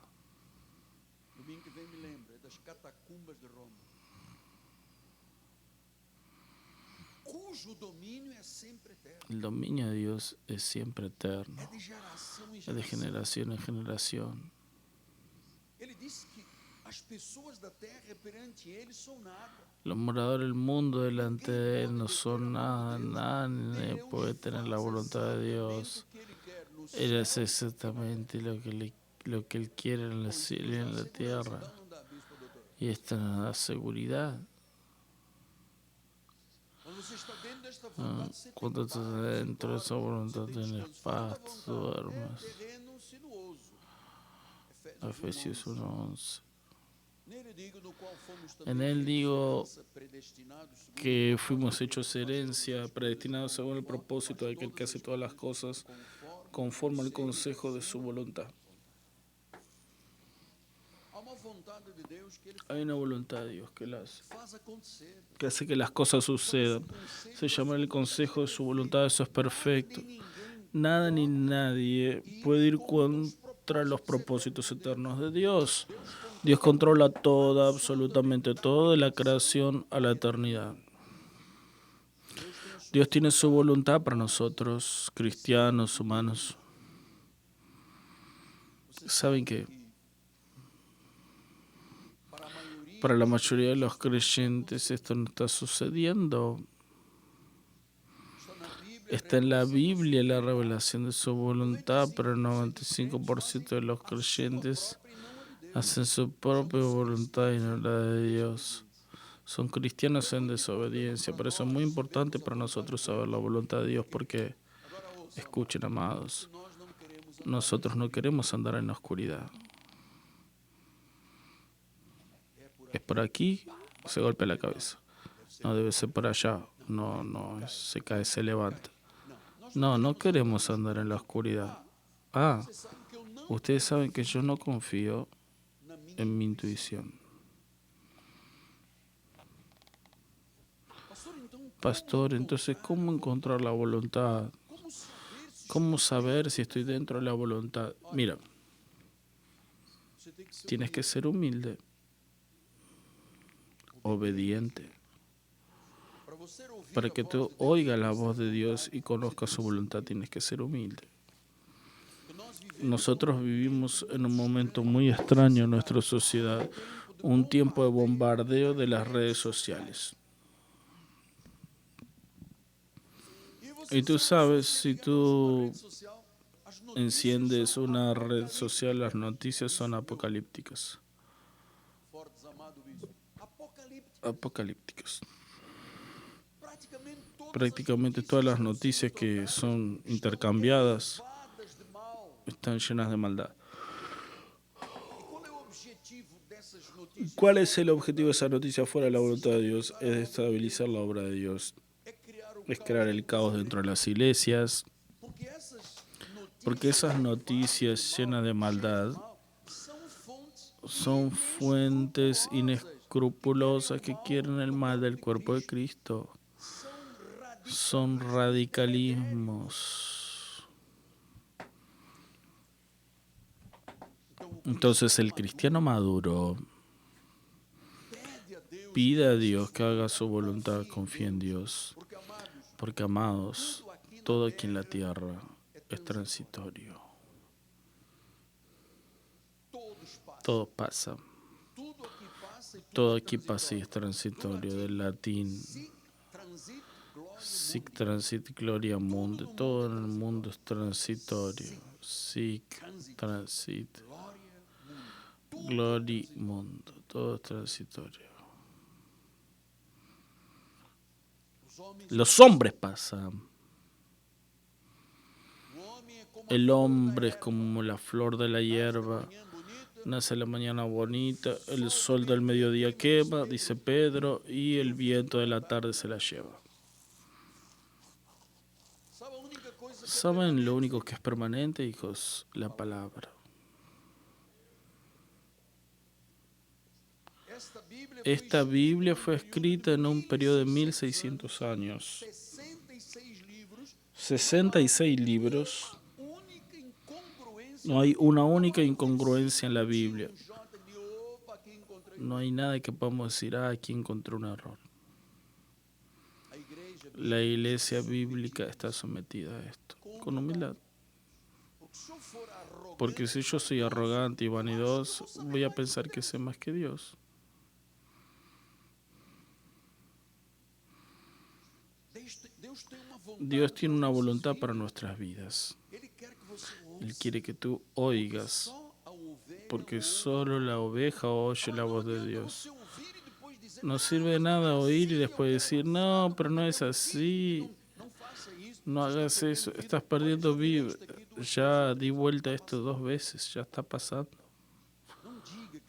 Domingo que vem me lembra das catacumbas de Roma, cujo domínio é sempre eterno. El dominio de Dios es siempre eterno, É de geração em es de geração. generación en generación. Ele disse que as pessoas da terra perante ele são nada. Los moradores del mundo delante de Él no son nada, nada ni nadie puede tener la voluntad de Dios. O que ele quer no Él céu, hace exactamente lo que Él quiere en el cielo y en la tierra. dá ou não dá, bispo doutor? Y esto nos da seguridad. Quando você está dentro desta vontade, você tem Cuando estás paz, dentro de esa voluntad você tem tienes descanso. paz, Toda vontade duermes. é terreno sinuoso. Efesios 1:11. Nele digo, no qual fomos En também Él digo herança, predestinados segundo que fuimos hechos herencia, predestinados según el propósito de aquel que hace todas las cosas conforme al consejo de su voluntad. há uma vontade de Deus que ele Hay una voluntad de Dios que faz acontecer. hace que las cosas sucedan. Se llama el consejo de su voluntad, eso es perfecto. Nada ni nadie puede ir contra los propósitos eternos de Dios. Dios controla todo, absolutamente todo, de la creación a la eternidad. Dios tiene su voluntad para nosotros, cristianos, humanos. ¿Saben qué? Para la mayoría de los creyentes esto no está sucediendo. Está en la Biblia la revelación de su voluntad, pero el 95% de los creyentes hacen su propia voluntad y no la de Dios. Son cristianos en desobediencia. Por eso es muy importante para nosotros saber la voluntad de Dios, porque, escuchen, amados, nosotros no queremos andar en la oscuridad. Es por aquí, se golpea la cabeza. No, debe ser por allá. No, se cae, se levanta. No queremos andar en la oscuridad. Ustedes saben que yo no confío en mi intuición. Pastor, entonces, ¿cómo encontrar la voluntad? ¿Cómo saber si estoy dentro de la voluntad? Mira, tienes que ser humilde, obediente, para que tú oigas la voz de Dios y conozcas su voluntad. Tienes que ser humilde. Nosotros vivimos en un momento muy extraño en nuestra sociedad, un tiempo de bombardeo de las redes sociales. Y tú sabes, si tú enciendes una red social, las noticias son apocalípticas. Apocalípticas. Prácticamente todas las noticias que son intercambiadas están llenas de maldad. ¿Cuál es el objetivo de esa noticia fuera de la voluntad de Dios? Es desestabilizar la obra de Dios. Es crear el caos dentro de las iglesias. Porque esas noticias llenas de maldad son fuentes inescrupulosas que quieren el mal del cuerpo de Cristo. Son radicalismos. Entonces el cristiano maduro pide a Dios que haga su voluntad, confía en Dios. Porque, amados, todo aquí en la tierra es transitorio. Todo pasa. Todo aquí pasa y es transitorio. Del latín, sic transit gloria mundi. Todo en el mundo es transitorio. Sic, transit, glória, mundo. glory, mundo. Todo es transitorio. Los hombres pasan. El hombre es como la flor de la hierba. Nace la mañana bonita, el sol del mediodía quema, dice Pedro, y el viento de la tarde se la lleva. ¿Saben lo único que es permanente, hijos? La palabra. Esta Biblia fue escrita en un periodo de 1600 años. 66 libros. No hay una única incongruencia en la Biblia. No hay nada que podamos decir, aquí encontré un error. La iglesia bíblica está sometida a esto, con humildad. Porque si yo soy arrogante y vanidoso, voy a pensar que sé más que Dios. Dios tiene una voluntad para nuestras vidas. Él quiere que tú oigas, porque solo la oveja oye la voz de Dios. No sirve de nada oír y después decir, no, pero no es así. No hagas eso, estás perdiendo vida. Ya di vuelta a esto 2 veces, ya está pasando.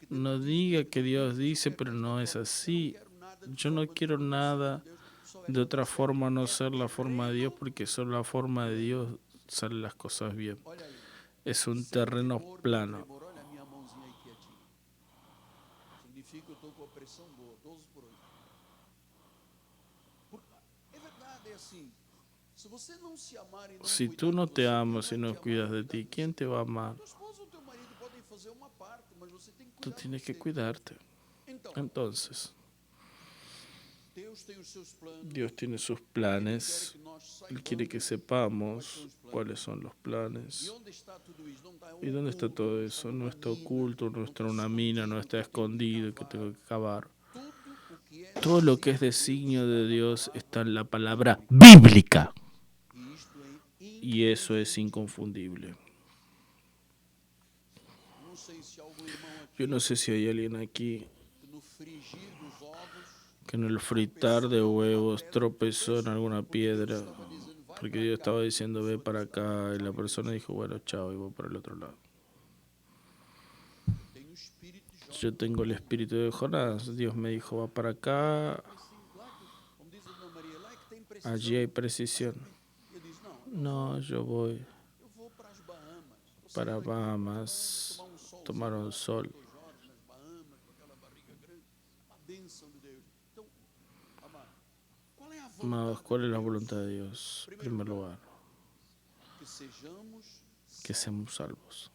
No diga que Dios dice, pero no es así. Yo no quiero nada de otra forma, no ser la forma de Dios, porque solo la forma de Dios salen las cosas bien. Es un terreno plano. Si tú no te amas y no cuidas de ti, ¿quién te va a amar? Tú tienes que cuidarte. Entonces, Dios tiene sus planes. Él quiere que sepamos cuáles son los planes. ¿Y dónde está todo eso? No está oculto, no está en una mina, no está escondido que tengo que cavar. Todo lo que es designio de Dios está en la palabra bíblica. Y eso es inconfundible. Yo no sé si hay alguien aquí que en el fritar de huevos tropezó en alguna piedra, porque Dios estaba diciendo ve para acá y la persona dijo bueno chao y voy para el otro lado. Yo tengo el espíritu de Jonás. Dios me dijo va para acá, allí hay precisión. No, yo voy para Bahamas, tomar un sol. Amados, ¿cuál es la voluntad de Dios? En primer lugar, que seamos salvos,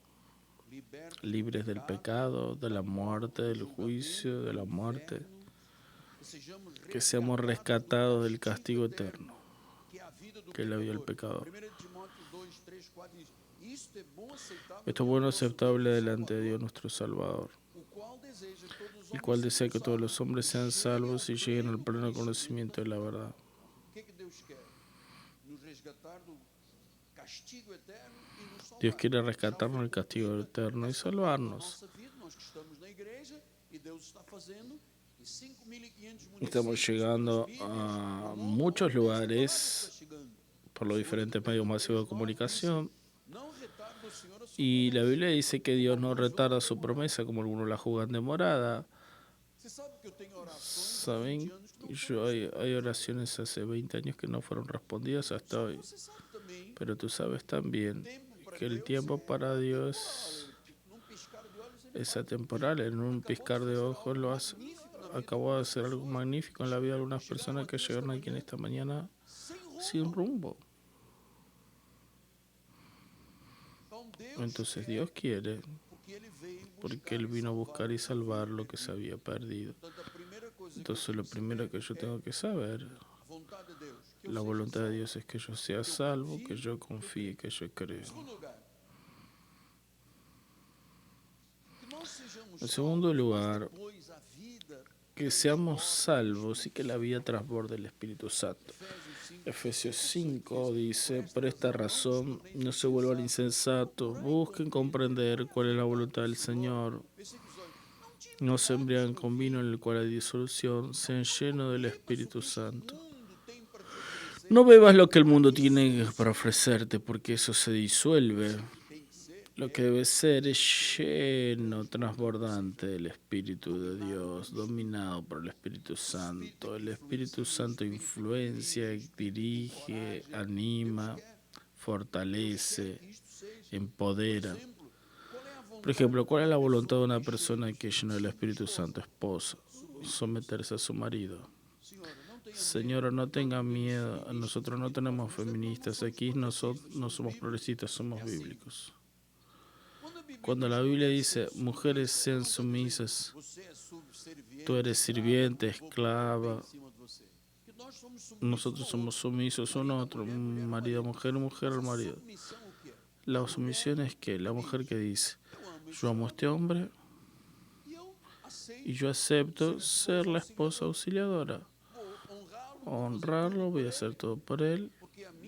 libres del pecado, de la muerte, del juicio, de la muerte, que seamos rescatados del castigo eterno, que es la vida del pecador. Esto es bueno, aceptable delante de Dios nuestro Salvador, el cual desea que todos los hombres sean salvos y lleguen al pleno conocimiento de la verdad. Dios quiere rescatarnos del castigo eterno y salvarnos. Estamos llegando a muchos lugares por los diferentes medios masivos de comunicación. Y la Biblia dice que Dios no retarda su promesa como algunos la juzgan demorada. ¿Saben? Hay oraciones hace 20 años que no fueron respondidas hasta hoy. Pero tú sabes también que el tiempo para Dios es atemporal. En un piscar de ojos lo hace. Acabo de hacer algo magnífico en la vida de algunas personas que llegaron aquí en esta mañana sin rumbo. Entonces Dios quiere, porque Él vino a buscar y salvar lo que se había perdido. Entonces lo primero que yo tengo que saber, la voluntad de Dios es que yo sea salvo, que yo confíe, que yo creo. En segundo lugar, que seamos salvos y que la vida transborde el Espíritu Santo. Efesios 5 dice, por esta razón no se vuelvan insensatos, busquen comprender cuál es la voluntad del Señor. No se embriaguen con vino en el cual hay disolución, sean llenos del Espíritu Santo. No bebas lo que el mundo tiene para ofrecerte, porque eso se disuelve. Lo que debe ser es lleno, transbordante del Espíritu de Dios, dominado por el Espíritu Santo. El Espíritu Santo influencia, dirige, anima, fortalece, empodera. Por ejemplo, ¿cuál es la voluntad de una persona que es llena del Espíritu Santo, esposa? Someterse a su marido. Señora, no tenga miedo, nosotros no tenemos feministas aquí, nosotros no somos progresistas, somos bíblicos. Cuando la Biblia dice, mujeres sean sumisas, tú eres sirviente, esclava, nosotros somos sumisos uno a otro, marido a mujer, mujer al marido. La sumisión es que la mujer que dice, yo amo a este hombre y yo acepto ser la esposa auxiliadora. Honrarlo, voy a hacer todo por él,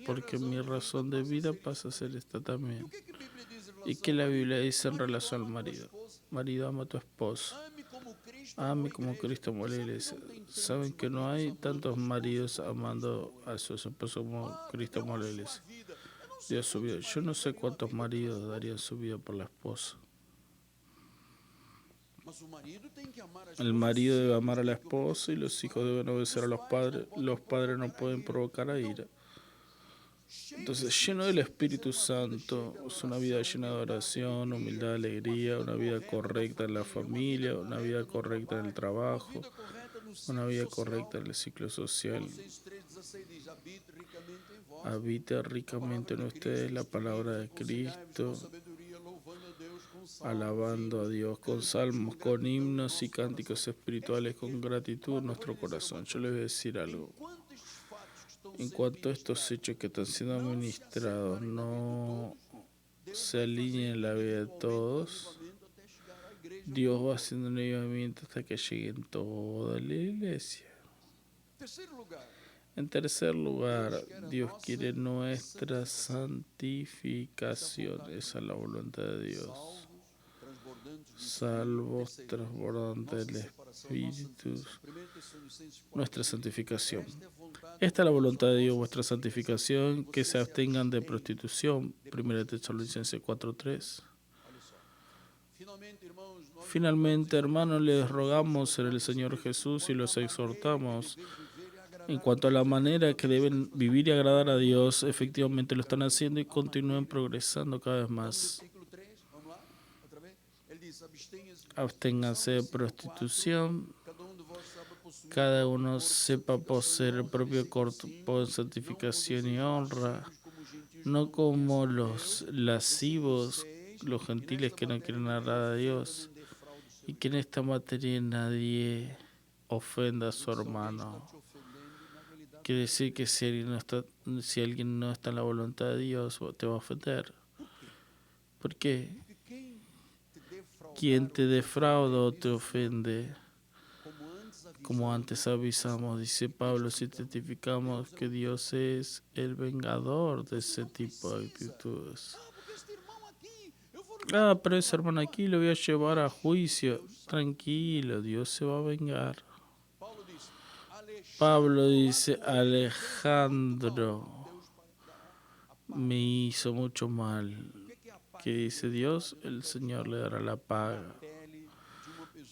porque mi razón de vida pasa a ser esta también. ¿Y qué la Biblia dice en relación al marido? Marido, ama a tu esposo. Ame como Cristo amó a la iglesia. Saben que no hay tantos maridos amando a su esposo como Cristo amó a la iglesia. Dio su vida. Yo no sé cuántos maridos darían su vida por la esposa. El marido debe amar a la esposa y los hijos deben obedecer a los padres. Los padres no pueden provocar a ira. Entonces, lleno del Espíritu Santo, es una vida llena de oración, humildad, alegría, una vida correcta en la familia, una vida correcta en el trabajo, una vida correcta en el ciclo social. Habita ricamente en ustedes la palabra de Cristo, alabando a Dios con salmos, con himnos y cánticos espirituales, con gratitud en nuestro corazón. Yo les voy a decir algo. En cuanto a estos hechos que están siendo administrados no se alineen en la vida de todos, Dios va haciendo un avivamiento hasta que llegue en toda la iglesia. En tercer lugar, Dios quiere nuestra santificación. Esa es la voluntad de Dios. Salvos transbordantes del Espíritu, nuestra santificación. Esta es la voluntad de Dios, vuestra santificación, que se abstengan de prostitución. 1 Tesalonicenses 4:3. Finalmente, hermanos, les rogamos en el Señor Jesús y los exhortamos en cuanto a la manera que deben vivir y agradar a Dios. Efectivamente lo están haciendo y continúen progresando cada vez más. Absténganse de prostitución. Cada uno sepa poseer el propio cuerpo en santificación y honra, no como los lascivos, los gentiles que no quieren agradar a Dios, y que en esta materia nadie ofenda a su hermano. Quiere decir que si alguien no está en la voluntad de Dios, te va a ofender. ¿Por qué? Quien te defrauda o te ofende, como antes avisamos, dice Pablo, si testificamos que Dios es el vengador de ese tipo de actitudes. Pero ese hermano aquí lo voy a llevar a juicio. Tranquilo, Dios se va a vengar. Pablo dice, Alejandro me hizo mucho mal. ¿Qué dice Dios? El Señor le dará la paga.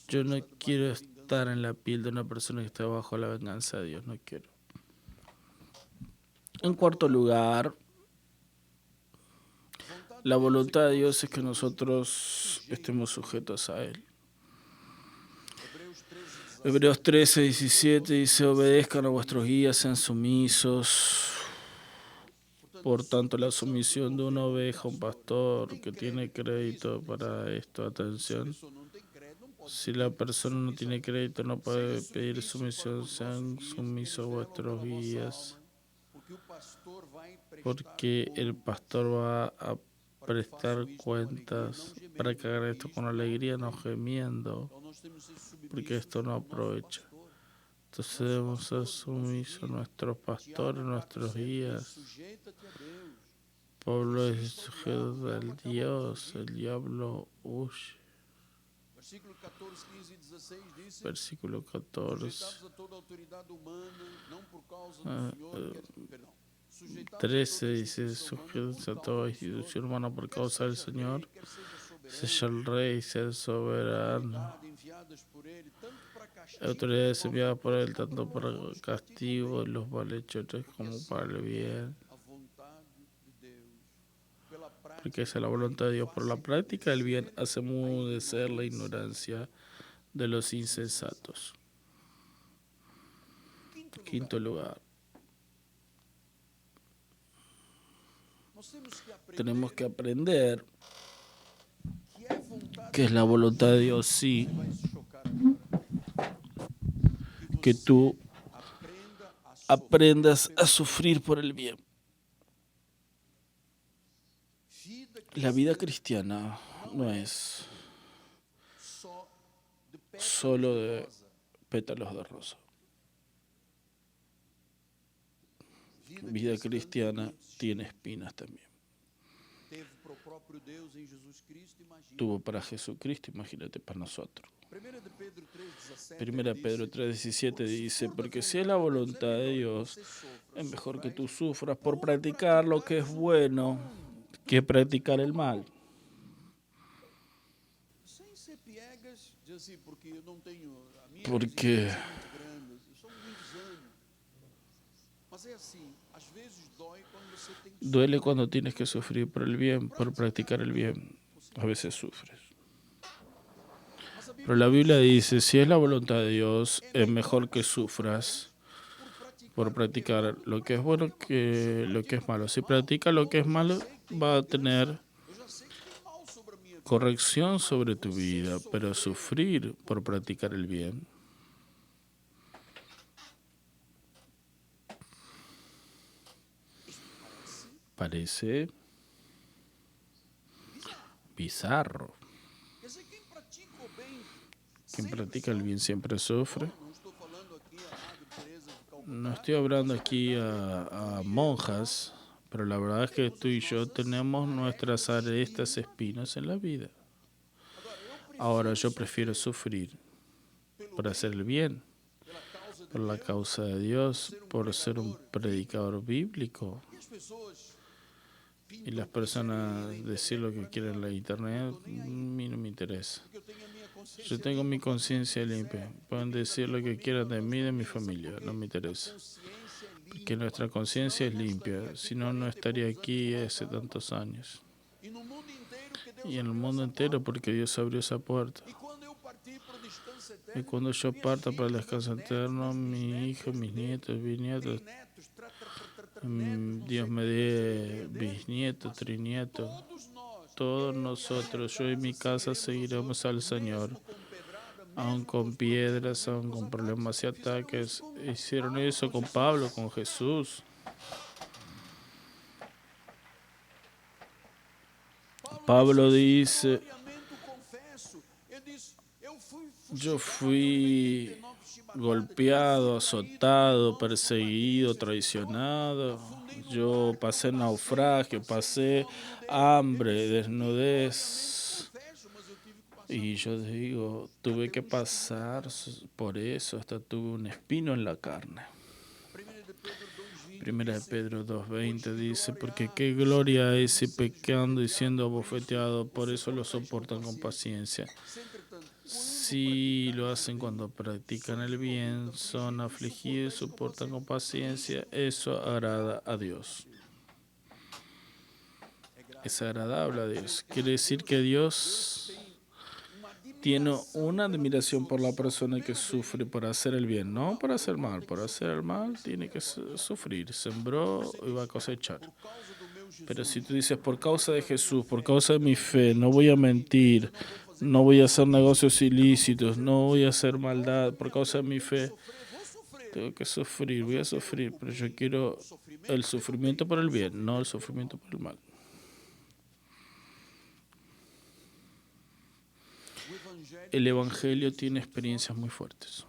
Yo no quiero estar en la piel de una persona que está bajo la venganza de Dios, no quiero. En cuarto lugar, la voluntad de Dios es que nosotros estemos sujetos a Él. Hebreos 13:17 dice, obedezcan a vuestros guías, sean sumisos. Por tanto, la sumisión de una oveja a un pastor que tiene crédito para esto, atención. Si la persona no tiene crédito, no puede pedir sumisión, sean sumisos vuestros guías, porque el pastor va a prestar cuentas para que hagan esto con alegría, no gemiendo, porque esto no aprovecha. Entonces debemos ser sumisos a nuestros pastores, nuestros guías. Sujeita-te a Deus. Pueblo es sujeto del Dios, el diablo huye. Versículo 14, 15 e 16 dice: Versículo 14. sujeitados a toda autoridade humana, não por causa do Senhor, perdão. Sujeitados 13 a toda dice, instituição humana, sujetos por a causa toda do institución Senhor, humana por quer causa del seja Señor, rei, quer seja sea soberano, el rey, sea el soberano. autoridade enviadas por ele, tanto para castigo Autoridades dos enviadas por él malfeitores, como tanto para para castigo de los malhechores porque como essa para el bien. é a vontade de Deus. Pela Porque prática, esa es la voluntad de Dios. Por la práctica del bien hace mudecer la ignorancia de los insensatos. Quinto lugar, nós temos que aprender tenemos que aprender que é vontade que es la voluntad de Dios, sí, vai se chocar agora. que tú Aprenda a aprendas a sufrir por el bien. La vida cristiana no es só de pétalas solo de de rosa. pétalos de rosa. Vida Vida cristiana tiene espinas también. teve para o próprio Deus em Jesus Cristo, imagina. Tuvo para Jesucristo, imagínate para nosotros. 1 de Pedro 3:17. Primera Pedro 3:17 dice, porque si es la voluntad de Dios, es mejor que tú sufras por practicar lo que es bueno que practicar el mal. Sem ser piegas, diz assim, porque eu não tenho a minha Porque resistência é muito grande, são muitos anos. Mas é assim, às vezes dói quando você tem que duele cuando tienes que sufrir por el bien, por practicar el bien. A veces sufres. Mas a Bíblia Pero la Biblia dice, si es la voluntad de Dios, es mejor que sufras por practicar lo que es bueno que lo que es malo. Si practica lo que es malo, va a tener eu já sei que tem mal sobre a minha vida. corrección sobre tu vida, pero sufrir por practicar el bien parece bizarro. Quer dizer, quem pratica o bem Quien sempre practica el bien siempre sufre. Não estou falando aqui a Madre Teresa de Calcutá. No estoy hablando aquí a monjas, pero la verdad es que tú y yo tenemos nuestras arestas espinas en la vida. Ahora yo prefiero sufrir por hacer el bien, Pela causa de por la causa de Dios, por ser un predicador bíblico. E as pessoas Y las personas decir lo que quieren en la internet, a mí no me interesa. que eu tenho a minha consciência. Yo tengo mi conciencia limpia. Pueden decir lo que quieran de mí y de mi familia, no me interesa. Consciência limpa. Porque nuestra conciencia es limpia, si no, no estaría aquí hace tantos años. E no mundo inteiro que Deus Y en el abriu mundo essa entero, porta. porque Dios abrió esa puerta. E quando eu partir para o descanso Y eterno, cuando yo minhas parta para el filhas, descanso meus eterno, netos, mi hijo, mis nietos, bisnietos, netos, netos, Dios me dé bisnietos, trinietos, todos nosotros, yo y mi casa seguiremos al Señor, aun con piedras, aun con problemas y ataques. Hicieron eso con Pablo, con Jesús. Pablo dice, yo fui golpeado, azotado, perseguido, traicionado. Yo pasé naufragio, pasé hambre, desnudez. Y yo digo, tuve que pasar por eso, hasta tuve un espino en la carne. Primera de Pedro 2:20 dice, porque qué gloria es si pecando y siendo abofeteado, por eso lo soportan con paciencia. Si lo hacen cuando practican el bien, son afligidos y soportan con paciencia, eso agrada a Dios. Es agradable a Dios. Quiere decir que Dios tiene una admiración por la persona que sufre por hacer el bien, no por hacer mal. Por hacer el mal tiene que sufrir. Sembró y va a cosechar. Pero si tú dices, por causa de Jesús, por causa de mi fe, no voy a mentir, no voy a hacer negocios ilícitos, no voy a hacer maldad, por causa de mi fe, tengo que sufrir, voy a sufrir, pero yo quiero el sufrimiento por el bien, no el sufrimiento por el mal. El Evangelio tiene experiencias muy fuertes.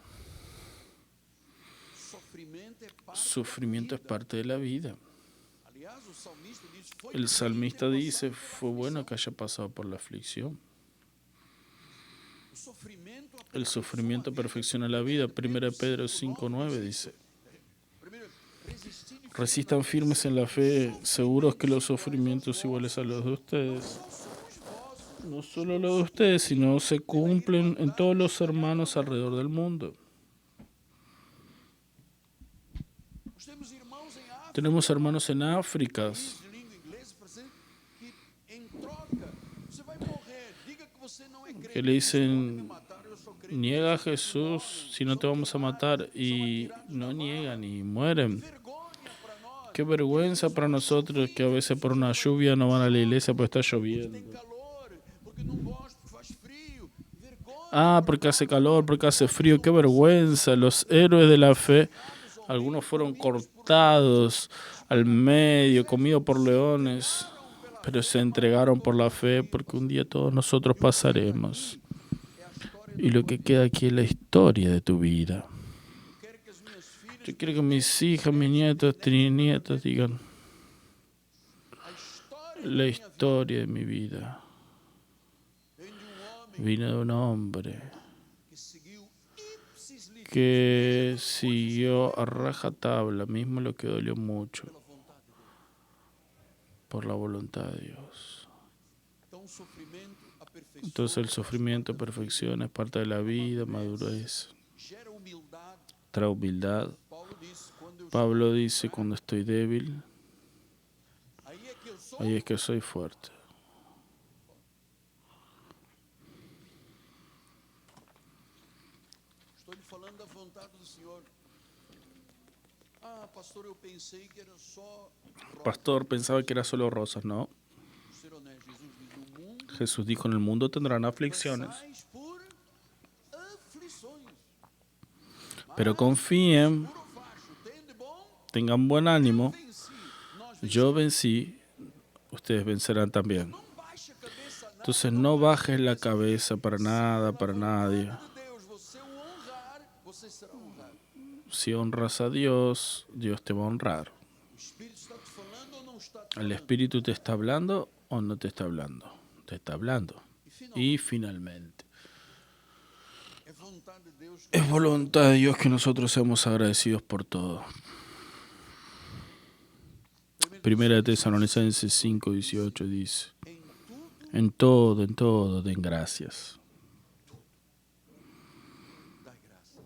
Sufrimiento es parte de la vida. Aliás, o salmista diz, foi El bem salmista ter dice, passado fue bueno que haya pasado por la aflicción. O sofrimento El aperfeiçoa sufrimiento a vida. perfecciona la vida. 1 Pedro 5:9 dice, Primeiro, resistir firme resistan na fé, firmes en la fe, seguros que los sufrimientos iguales a los de ustedes, só são os vossos. no solo los de ustedes, sino se cumplen en todos los hermanos alrededor del mundo. Nós temos irmãos em África, Tenemos hermanos en África país de língua inglesa, para dizer que em troca você vai morrer. Diga que você não é crente. que le Eles podem me dicen, matar, eu sou crente. niega a Eles Jesús, si no são te vamos a matar, queimados, são y atirados no da niegan vara. y mueren. Vergonha para nós. Qué vergüenza para nosotros que a veces por una lluvia no van a la iglesia porque está Tem lloviendo. calor, porque não gosto, porque faz frio. Vergonha. Ah, porque hace calor, porque hace frío, qué vergüenza. Los héroes de la fe, algunos fueron cortados al medio, comidos por leones, pero se entregaron por la fe porque un día todos nosotros pasaremos. Y lo que queda aquí es la historia de tu vida. Quero que as minhas filhas, Yo quiero que mis hijas, mis nietos, trinietos digan a história la historia de mi vida. vem de homem Vino de un hombre que seguiu ipsis literis que siguió a rajatabla, mismo lo que dolió mucho, pela vontade de Deus. por la voluntad de Dios. Então o sofrimento aperfeiçoa, Entonces el sufrimiento, perfección, es parte de la vida, madurez, gera humildade. trae humildad. Paulo diz, quando eu Pablo dice, cuando estoy débil, aí é que eu sou. ahí es que soy fuerte. Estou lhe falando da vontade do Senhor. Ah, pastor, eu pensei que era só Pastor, pensaba que era solo rosas, ¿no? ser honesto. Jesus diz, no mundo Jesús dijo, en el mundo tendrán aflicciones, passais por aflições. pero confíen, Puro facho, tem de bom, tengan buen ánimo. venci. Nós Yo vencí, ustedes vencerán también. não baixe a cabeça, nada. Entonces no bajes la cabeza para nada, para nadie. De Deus, você o honrar, você será honrado. Si honras a Dios, Dios te va a honrar. O Espírito está te falando ou não está te ¿El falando? Espíritu te está hablando o no te está hablando? Te está hablando. E finalmente, Y finalmente, é vontade de Deus es voluntad de Dios que nosotros seamos agradecidos por todo. Primera de Tesalonicenses 5:18 dice, em tudo en todo, den gracias, dá graças.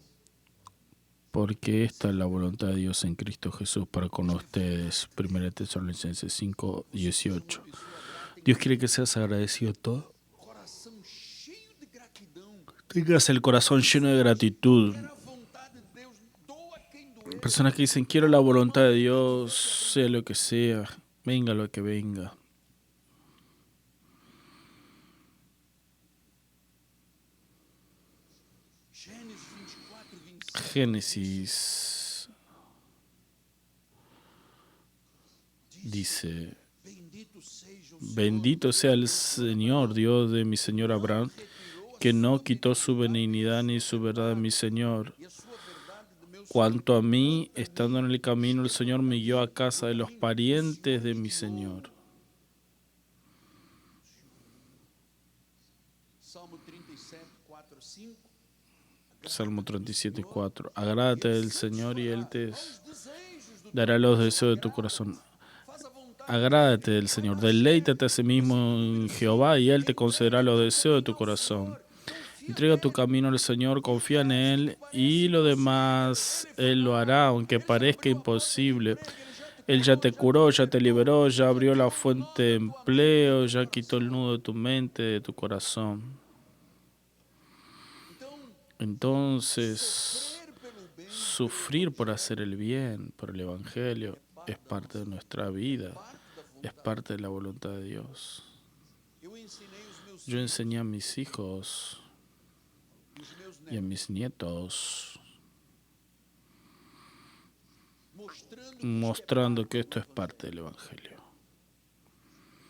porque esta es la voluntad de Dios en Cristo Jesús para con ustedes. Primera de Tesalonicenses 5:18. Dios quiere que seas agradecido en todo. Coração cheio de gratidão. Tengas el corazón lleno de gratitud. Era a vontade de Deus, doa quem doer. Personas que dicen, quiero la voluntad de Dios, sea lo que sea, venga lo que venga. Gênesis 24, 25. Génesis dice, Bendito seja o Senhor, bendito sea el Señor, Dios de mi Señor Abraham, que no quitó su benignidad ni su verdad de mi Señor. e a sua verdade do meu Cuanto a mí, estando en el camino, el Señor me guió a casa de los parientes de mi Señor. Salmo 37, 4, 5. Salmo 37:4. Agrádate del Señor y Él te Os desejos do dará los deseos de tu corazón. faz a vontade. Agrádate del Señor, deleítate a sí mismo en Jehová y Él te concederá los deseos de tu corazón. Entrega tu camino al Señor, confía en Él y lo demás Él lo hará, aunque parezca imposible. Él ya te curó, ya te liberó, ya abrió la fuente de empleo, ya quitó el nudo de tu mente, de tu corazón. Entonces, Sofrer pelo bem sufrir por hacer el bien, por el Evangelio, es parte de nuestra vida, es parte de la voluntad de Dios. eu ensinei os meus Yo enseñé a mis hijos e os meus y a netos, mis nietos mostrando mostrando que esto es parte del Evangelio.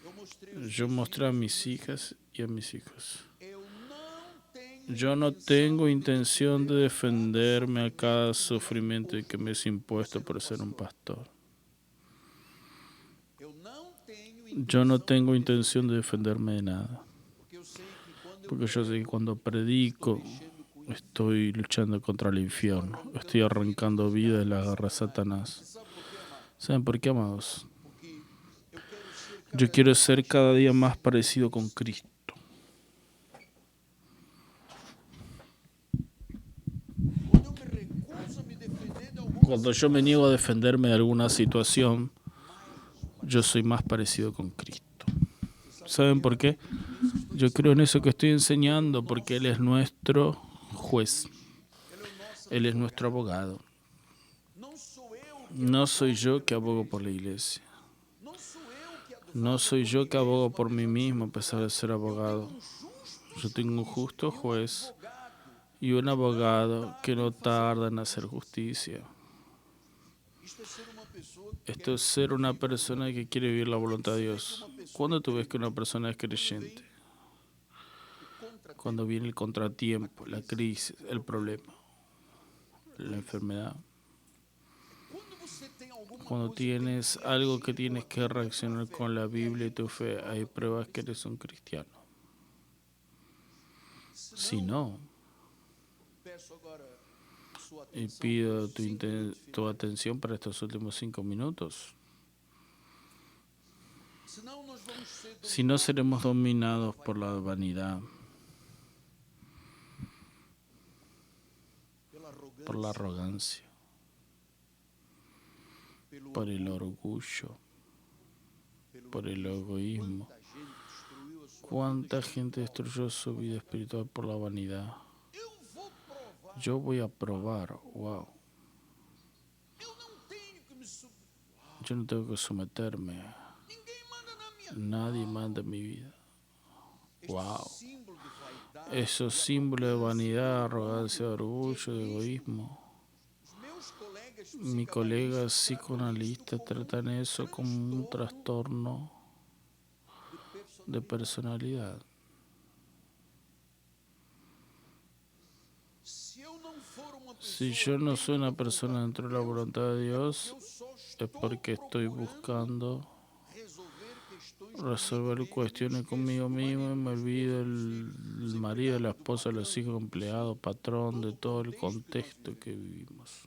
eu mostrei os Yo meus mostré a filhos, mis hijas y a mis hijos. eu não tenho Yo no tengo intención de defenderme a cada sufrimiento que me es impuesto por ser un pastor. Eu não tenho Yo no intenção tengo de intención de defenderme de nada, porque eu sei que quando eu porque yo sé que cuando estou predico mexendo com isso, estoy luchando contra el infierno, estoy arrancando vida de la garra de e Satanás. sabe por quê, amado? ¿Saben por qué, amados? Porque eu quero ser Yo cada quiero dia ser mais cada día más parecido con Cristo. quando eu me recuso a me defender de alguma Cuando yo me niego a defenderme de alguna situación, yo soy más parecido con Cristo. ¿Saben por qué? Yo creo en eso que estoy enseñando, porque Él es nuestro juez, ele é o nosso Él es nuestro abogado. não sou eu que No soy yo que abogo por la iglesia, não sou eu que no soy yo que abogo por mí mismo a pesar de ser abogado. justo Yo tengo un justo juez advogado. y un abogado que no tarda en hacer justicia. Isto é ser uma pessoa que Esto es ser una persona que quiere vivir la voluntad de Dios. ¿Cuándo tú ves que una persona es creyente? contra Cuando viene el contratiempo, la crisis, el problema, la enfermedad. quando você tem alguma Cuando coisa tienes algo que tienes que reaccionar con la Biblia y tu fe, hay pruebas que eres un cristiano. Si no, peço agora sua y atenção pido por 5 minutos tu atención para estos últimos 5 minutos. senão nós vamos ser Si no, seremos dominados por la vanidad, pela arrogância, por la arrogancia, pelo por el orgullo, por el egoísmo. quanta gente destruiu a sua ¿Cuánta gente destruyó su vida espiritual por la vanidad? eu vou provar, Yo voy a probar, wow. eu não tenho que me subir, Yo no tengo que someterme. ninguém manda na minha Nadie manda en mi vida. Wow. símbolo de vaidade. Esos símbolos de vanidad, arrogancia, de orgullo, de egoísmo. Os meus colegas Mi colega psicoanalista tratan eso como un trastorno de personalidad. se eu não for uma Si pessoa yo no soy una persona dentro de la voluntad de Dios, eu só es estou porque estoy buscando resolver questões resolver cuestiones conmigo mismo y me olvido el marido, la esposa, los hijos, empleados, patrón, de todo el contexto que vivimos.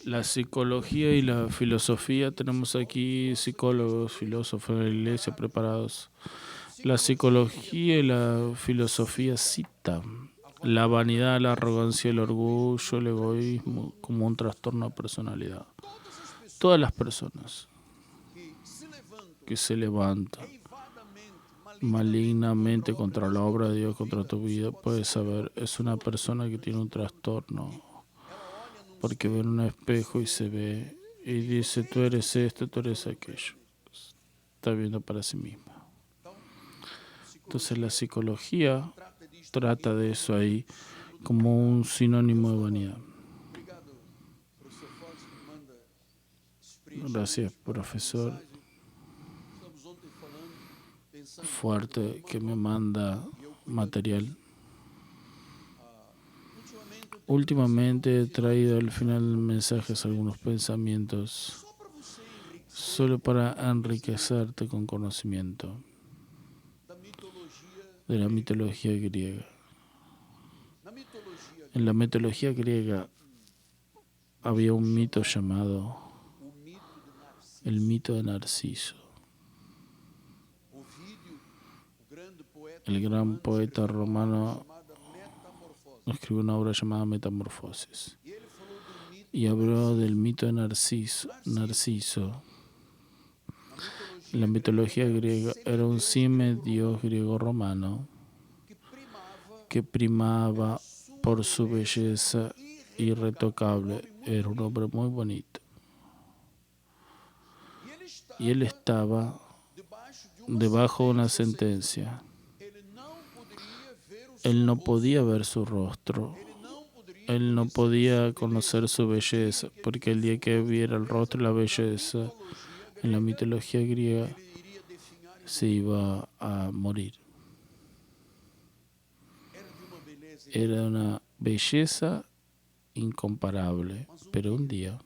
La psicología y la filosofía, tenemos aquí psicólogos, filósofos de la iglesia preparados. La psicología y la filosofía citan la vanidad, la arrogancia, el orgullo, el egoísmo como un trastorno de personalidad. Todas las personas que se levantam que se levantan eivadamente, malignamente contra la obra de Dios, contra tu vida, puedes saber, es una persona que tiene un trastorno, porque ve en un espejo y se ve y dice, tú eres esto, tú eres aquello. Está viendo para sí misma. Entonces la psicología trata de eso ahí como un sinónimo de vanidad. Obrigado, professor Fox, que me manda sprint. Gracias, profesor Estamos ontem falando, pensando fuerte que me manda material. Últimamente he traído al final del mensaje algunos pensamientos só para você enriquecer solo para enriquecerte con conocimiento da mitologia. de la mitología griega. Na mitologia, En la mitología griega había un mito llamado o mito de Narciso. el mito de Narciso. Ovídio, o grande poeta, El gran poeta romano chamada Metamorfose. escribió una obra llamada Metamorfosis E ele falou do mito y habló del mito de Narciso. Narciso, en la mitología griega, era un dios griego romano que primava que primaba por su belleza irretocable. Era un hombre muy bonito. e ele Y él estaba debaixo de uma debajo de una sentencia. ele não poderia ver o Él no podía ver su rostro. Él no podía conocer su belleza, porque el día que viera el rostro y la belleza en la mitología griega ele iria definhar e se iba a morir. Era una belleza incomparable, pero un día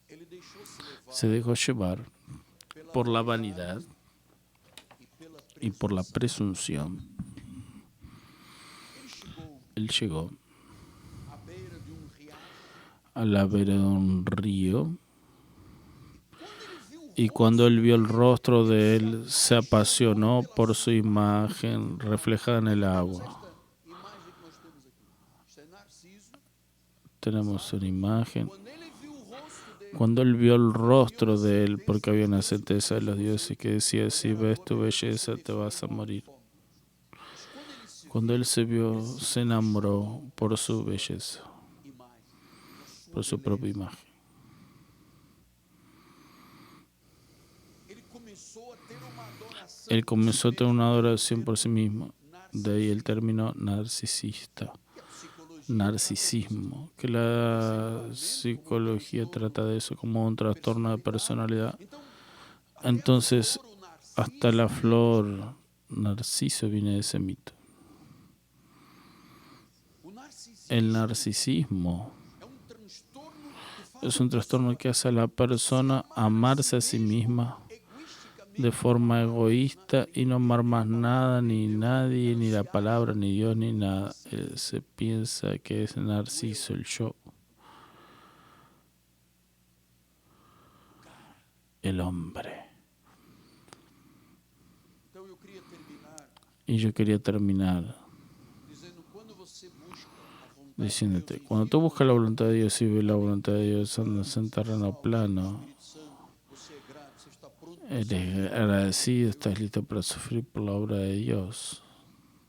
ele deixou-se levar se dejó llevar por la vanidad e pela y por la presunción. Ele chegou Él llegó à beira de riacho. a la vera de un río Quando ele viu o y cuando él vio el rostro de él, se apasionó por su imagen reflejada en el agua. esta imagem que nós temos aqui, isto é Narciso. Tenemos una imagen. Quando ele viu o rosto dele, Cuando él vio el rostro de él, porque había una sentencia de los dioses que decía, si ves tu belleza te vas a morir. mas quando ele se Cuando él se vio, se enamoró por su belleza, imagem, a por sua su propia imagen. ele começou a ter uma adoração. Él comenzó a tener una adoración por sí mismo. De ahí el término narcisista, Que a psicologia narcisismo, que la psicología trata de eso como un trastorno de personalidad. Então, Entonces, o narciso hasta la flor narciso viene de ese mito. o narcisismo El narcisismo é transtorno que faz es un trastorno que hace a la persona amarse a sí misma egoisticamente de forma egoísta y no amar más nada, ni nadie, ni la palabra, ni Dios, ni nada. Se piensa que es narciso, el yo, el hombre. Então eu queria terminar Y yo quería terminar dizendo quando você busca a vontade diciéndote, cuando tú buscas la voluntad de Dios y ves la voluntad de Dios andas en terreno plano, do Espírito Santo, você é grato, você está pronto eres agradecido, estás listo para sufrir por la obra de Dios.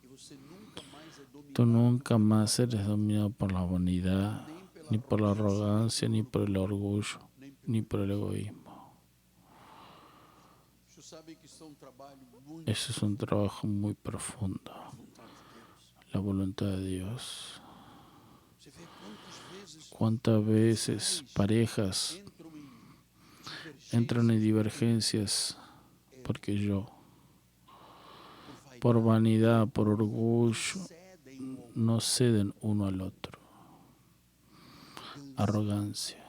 e você nunca mais é dominado Tú nunca más eres dominado por la vanidad, ni por la arrogancia, ni por el orgullo, ni por el egoísmo. Você sabe que isso é trabalho muito Eso es un trabajo muy profundo, vontade de Deus. la voluntad de Dios. Você vê quantas vezes ¿Cuántas veces parejas entran en divergencias porque yo, por vanidad, por orgullo, no ceden uno al otro? Arrogancia.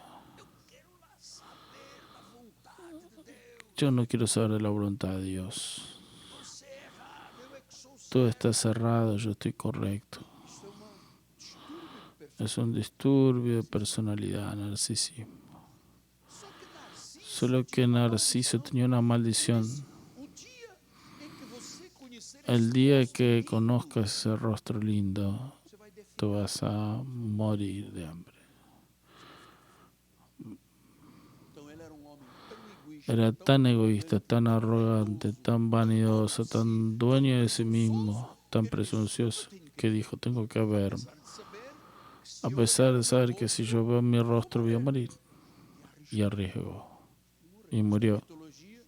Yo no quiero saber de la voluntad de Dios. você é errado, eu é que sou certo. Todo está cerrado, yo estoy correcto. Isso é distúrbio de perfeição. Es un disturbio de personalidad, narcisismo. Só que Narciso, Solo que Narciso tenía una maldición. o dia em que você conhecer El día que conozcas ese rostro lindo, você vai definir. tú vas a morir de hambre. Então ele era homem tão egoísta, Era tan egoísta, tan arrogante, tan vanidoso, tan dueño de sí mismo, tan presuncioso, que dijo, tengo que verme. de saber que se A pesar de saber que si yo veo mi rostro voy a morir. Y arriesgó. Y murió. mitologia,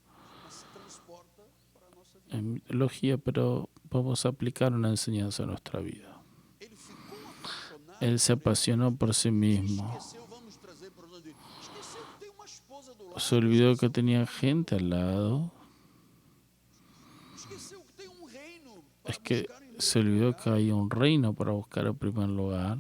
mas se transporta para a nossa vida. En mitología, pero vamos a aplicar una enseñanza a nuestra vida. Ele ficou apaixonado, Él se apasionó por sí mismo. esqueceu, vamos trazer para onde esqueceu que tem uma esposa do lado, Se olvidó que tenía gente al lado. esqueceu que tem reino para Es que buscar em se olvidó que hay un reino para buscar en primer lugar.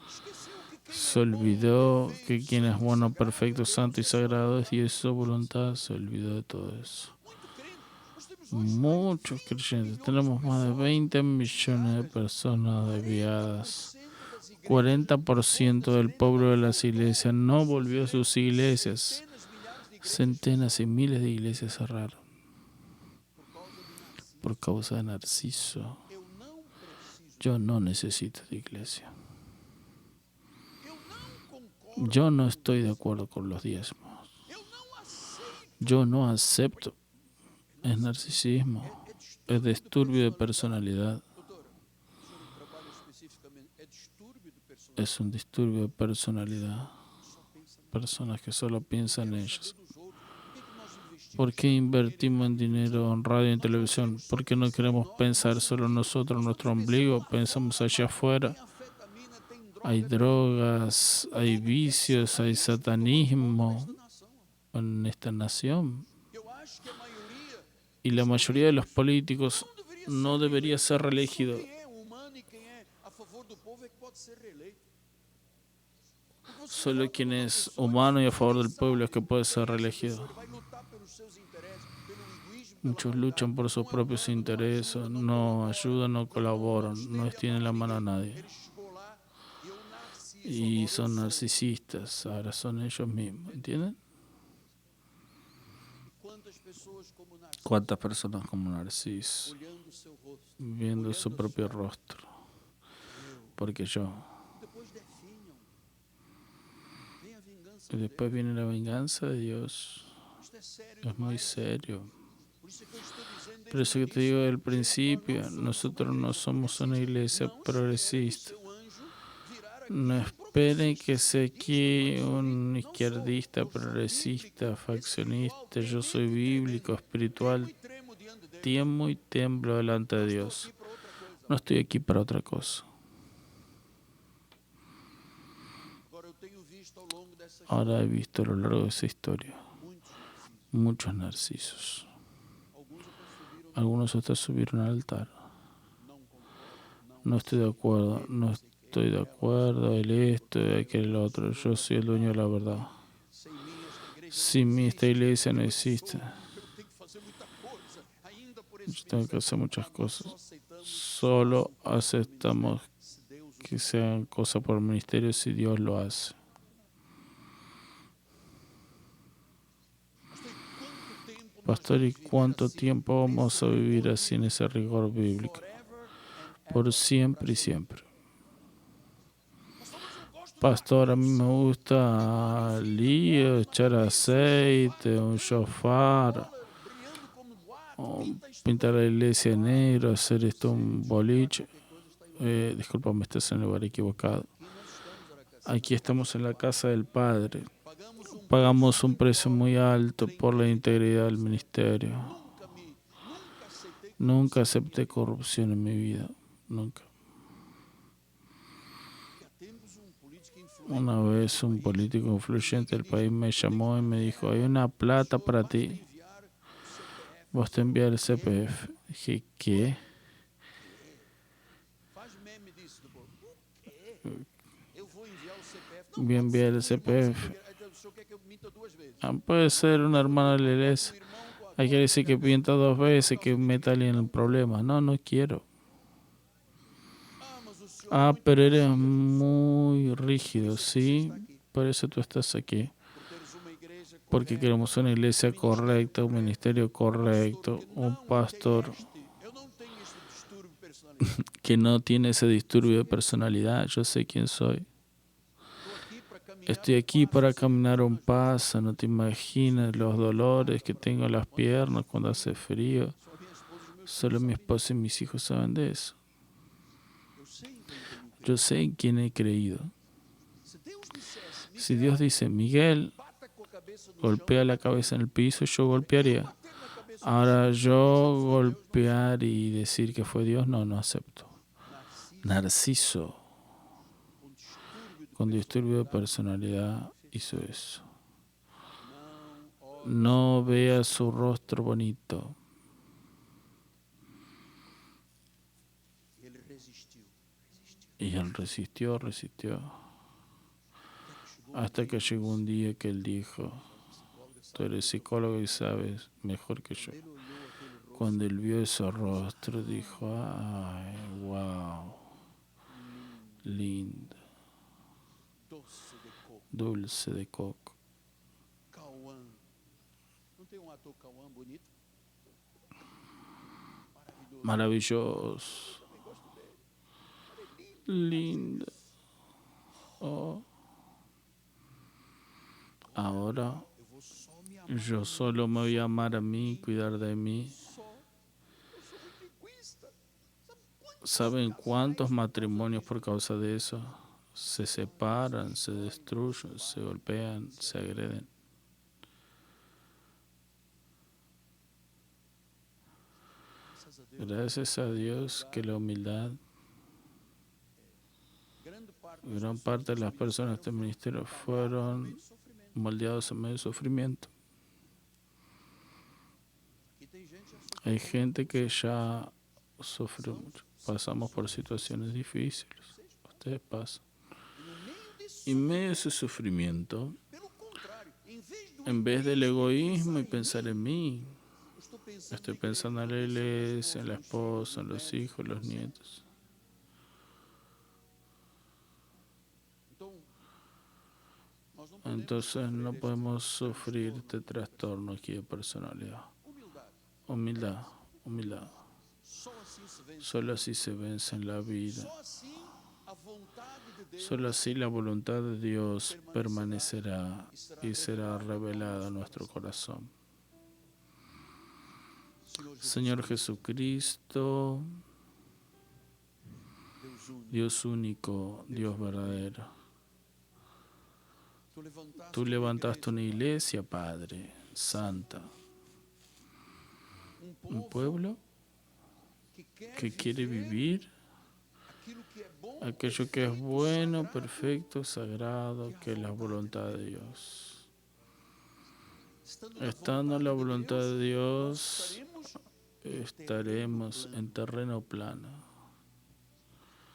esqueceu que quem Se olvidó que quien es bueno, perfecto, santo y sagrado es Dios y su voluntad. Se olvidó de todo eso. muito crente, nós temos Muchos creyentes, tenemos más de 20 millones de personas desviadas. 40% del pueblo de las iglesias no volvió a sus iglesias. Centenas y miles de iglesias cerraron por causa de Narciso. eu não preciso, Yo no necesito de iglesia. eu não concordo, Yo no estoy de acuerdo con los diezmos. eu não aceito. Yo no acepto. Es narcisismo. Es disturbio de personalidad. Doutora, o senhor trabalha especificamente, é distúrbio de personalidade, Es un disturbio de personalidad. só pensa Personas que solo piensan en ellos. dos outros. ¿Por Por que nós investimos? qué invertimos en dinero en radio y en televisión? ¿Por qué no queremos pensar solo nosotros, nuestro ombligo? Pensamos allá afuera. Tem anfetamina, tem droga, Hay drogas, hay vicios, hay satanismo na nação. en esta nación. Eu acho que a maioria Y la mayoría de los políticos não deveria no debería ser reelegido. Só quem é humano e quem é a favor do povo é que pode ser reeleito. Porque você Solo vota quien numa es pessoa humano y a que favor nem del pueblo es que sabe puede quem ser é essa reelegido. pessoa. Ele vai lutar pelos seus interesses, pelo egoísmo, pela Muchos maldade. luchan por sus Não é propios humano, não intereses, ajuda, não no colabora, ayudan, no não colaboran, no estende a extienden mão la a mano a ninguém. nadie. Ele chegou lá e eu narciso, Y agora eu son sou. narcisistas, ahora son ellos mismos, ¿entienden? E quantas pessoas como Narciso, ¿Cuántas personas como Narciso, olhando o seu rosto, viendo olhando su a propio sua- rostro? eu, Porque yo. e depois definham. Vem a vingança Y de después Deus. viene la venganza de Dios. Isto é sério Es muy demais. serio. Por isso é que eu estou dizendo Por eso desde o que te digo início, del gente, nós principio, não somos uma nosotros no igreja somos una progressista. iglesia Não espere que o progresista. seu anjo virar aqui No um esperen progressista, que sea extremista, aquí faccionista. un Não sou. izquierdista, Eu sou progresista, bíblico, espiritual, faccionista. Yo soy tremendo e bíblico, tremendo. Tremo espiritual, e tremo diante de Deus. tiemo y temblo delante de Não estou Dios. aqui para outra coisa. No estoy aquí para otra cosa. Agora eu tenho visto ao longo dessa Ahora he história visto a lo largo de esa historia muitos narcisos. muchos narcisos. Alguns até subiram, Algunos hasta subieron al altar. não concordo, No estoy de acuerdo, no estoy de acuerdo, el esto, aquel el otro. Yo soy el dueño de la verdad. Sem mim esta igreja Sin não mí existe. esta iglesia no existe. Eu tenho que fazer muita coisa ainda por esse Yo tengo que hacer ministério. muchas Nós cosas. só aceitamos Solo faça parte do aceptamos ministério se Deus o que sean cosas por el ministerio si Dios lo hace. Pastor, ¿y cuánto tiempo vamos a vivir así en ese rigor bíblico? Por siempre y siempre. Pastor, a mí me gusta lío, echar aceite, un shofar, o pintar la iglesia negro, hacer esto un boliche. Disculpa, estás en el lugar equivocado. Aquí estamos en la casa del Padre. Pagamos un precio muy alto por la integridad del ministerio. Nunca acepté corrupción en mi vida. Nunca. Una vez un político influyente del país me llamó y me dijo, hay una plata para ti. Vos te envías el CPF. Dije, ¿qué? Voy a enviar el CPF. Puede ser una hermana de la iglesia. Hay que decir que pinta 2 veces, que meta a alguien en problemas. No, no quiero. Pero eres muy rígido, ¿sí? Por eso tú estás aquí. Porque queremos una iglesia correcta, un ministerio correcto, un pastor que no tiene ese disturbio de personalidad. Yo sé quién soy. Estoy aquí para caminar un paso, no te imaginas los dolores que tengo en las piernas cuando hace frío. Solo mi esposa y mis hijos saben de eso. Yo sé en quién he creído. Si Dios dice, Miguel, golpea la cabeza en el piso, yo golpearía. Ahora yo golpear y decir que fue Dios, no acepto. Narciso, con disturbio de personalidad, hizo eso. No vea su rostro bonito. Y él resistió. Hasta que llegó un día que él dijo, tú eres psicólogo y sabes mejor que yo. Cuando él vio ese rostro, dijo, ay, wow, lindo, dulce de coco. Maravilloso, lindo. Oh. Ahora yo solo me voy a amar a mí, cuidar de mí. ¿Saben cuántos matrimonios por causa de eso se separan, se destruyen, se golpean, se agreden? Gracias a Dios que la humildad, gran parte de las personas de este ministerio fueron moldeados en medio de sufrimiento. Hay gente que ya sufre mucho. Pasamos por situaciones difíciles. Ustedes pasan. E Y no meio desse en medio de ese sufrimiento, pelo contrário, em vez do en vez del egoísmo y pensar en mí, eu estou pensando estoy na igreja, pensando en la estou pensando na iglesia, en la esposa, esposa, en nos los filhos, hijos, en los nietos. Então, nós não podemos Entonces no sofrer podemos este sufrir transtorno. este trastorno aquí de personalidad. Humildade. Humildad, humildad. Só assim se vence. Solo así se vence en la vida. Só assim a vontade de Deus Solo así la voluntad de Dios permanecerá y será revelada en nuestro corazón. Señor Jesucristo, Deus único. Dios único, Dios verdadero. Tu Tú levantaste una iglesia, Padre, santa, un pueblo que quiere vivir aquilo que é bom, aquello que es bueno, perfecto, sagrado, que es la voluntad de Dios. Estando en la voluntad de Dios, estaremos en terreno plano.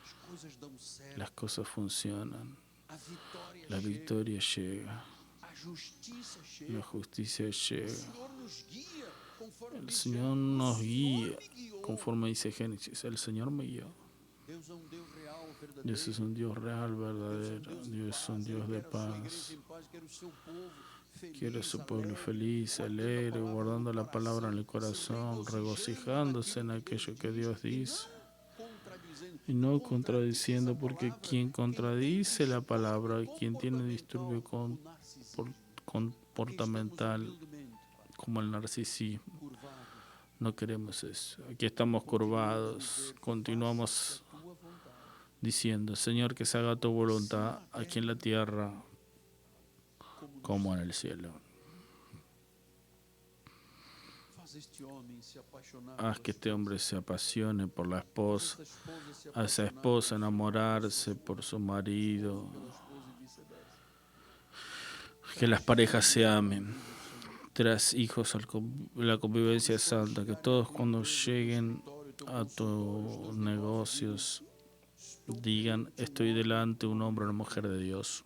as coisas dão certo, Las cosas funcionan, a vitória la chega, victoria llega, a justiça la chega. justicia O llega. Senhor nos guia, conforme El diz Señor Gênesis. nos O guía, Senhor me guiou. conforme dice Génesis. El Señor me guió. Deus é um Deus real, verdadeiro. Dios es un Dios real, verdadero. Dios es un Dios de Ele quer a sua igreja paz. em paz, quer o seu povo feliz, Quiere a su pueblo alegre, feliz, alegre, guardando la palabra en el corazón, regocijándose en aquello que Dios dice contradizendo. y no contradiciendo, porque quien contradice la palabra, quien tiene disturbio comportamental Humildemente como el narcisismo, curvado no queremos eso. Aquí estamos curvados, continuamos tua vontade. diciendo, Señor, que se haga tu voluntad aquí en la tierra como en el cielo. Faz este homem se apaixonar Haz que este hombre se apasione por la esposa, esta esposa se a esa apaixonar esposa enamorarse por su marido, pelo esposo e vice-versa. que las parejas se amen. Tras hijos la convivencia santa, que todos cuando lleguen a tus negocios digan, estoy delante de un hombre o una mujer de Dios.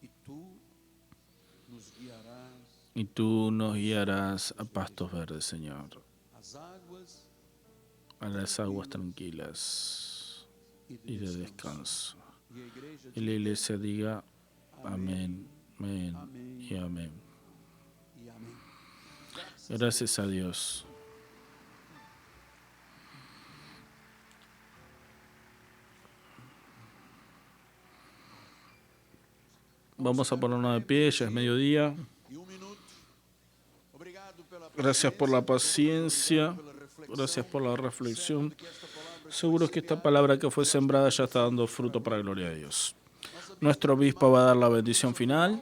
E tu nos guiarás Y tú nos guiarás a pastos verdes, Señor, às águas a las aguas tranquilas y de descanso. e a igreja Y la iglesia diga, amén, amén amém y amén. e amém. Gracias a Dios. Vamos a ponernos de pie, ya es mediodía. E minuto. Obrigado pela Gracias por la paciencia, pela reflexão. gracias por la reflexión. Que esta palavra Seguro que esta palabra que fue sembrada ya está dando fruto para la gloria de Dios. Nuestro obispo va a dar la bendición final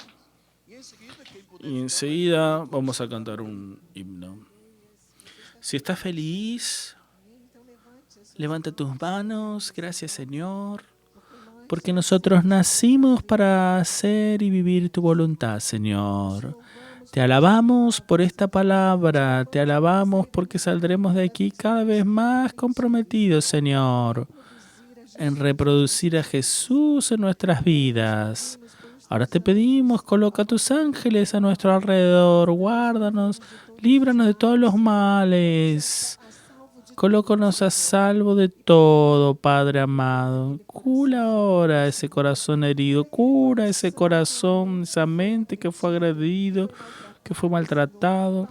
e em seguida quem puder y enseguida vamos a cantar un himno. Si estás feliz, levanta tus manos, gracias Señor, porque nosotros nacimos para hacer y vivir tu voluntad, Señor. Te alabamos por esta palabra, te alabamos porque saldremos de aquí cada vez más comprometidos, Señor, en reproducir a Jesús en nuestras vidas. Ahora te pedimos, coloca tus ángeles a nuestro alrededor, guárdanos, líbranos de todos los males. Colócanos a salvo de todo, Padre amado. Cura ahora ese corazón herido, cura ese corazón, esa mente que fue agredido, que fue maltratado.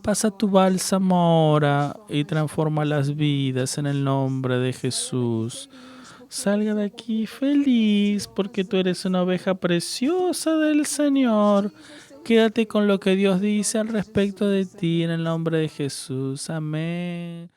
Pasa tu bálsamo ahora y transforma las vidas en el nombre de Jesús. Salga de aquí feliz porque tú eres una oveja preciosa del Señor. Quédate con lo que Dios dice al respecto de ti en el nombre de Jesús. Amén.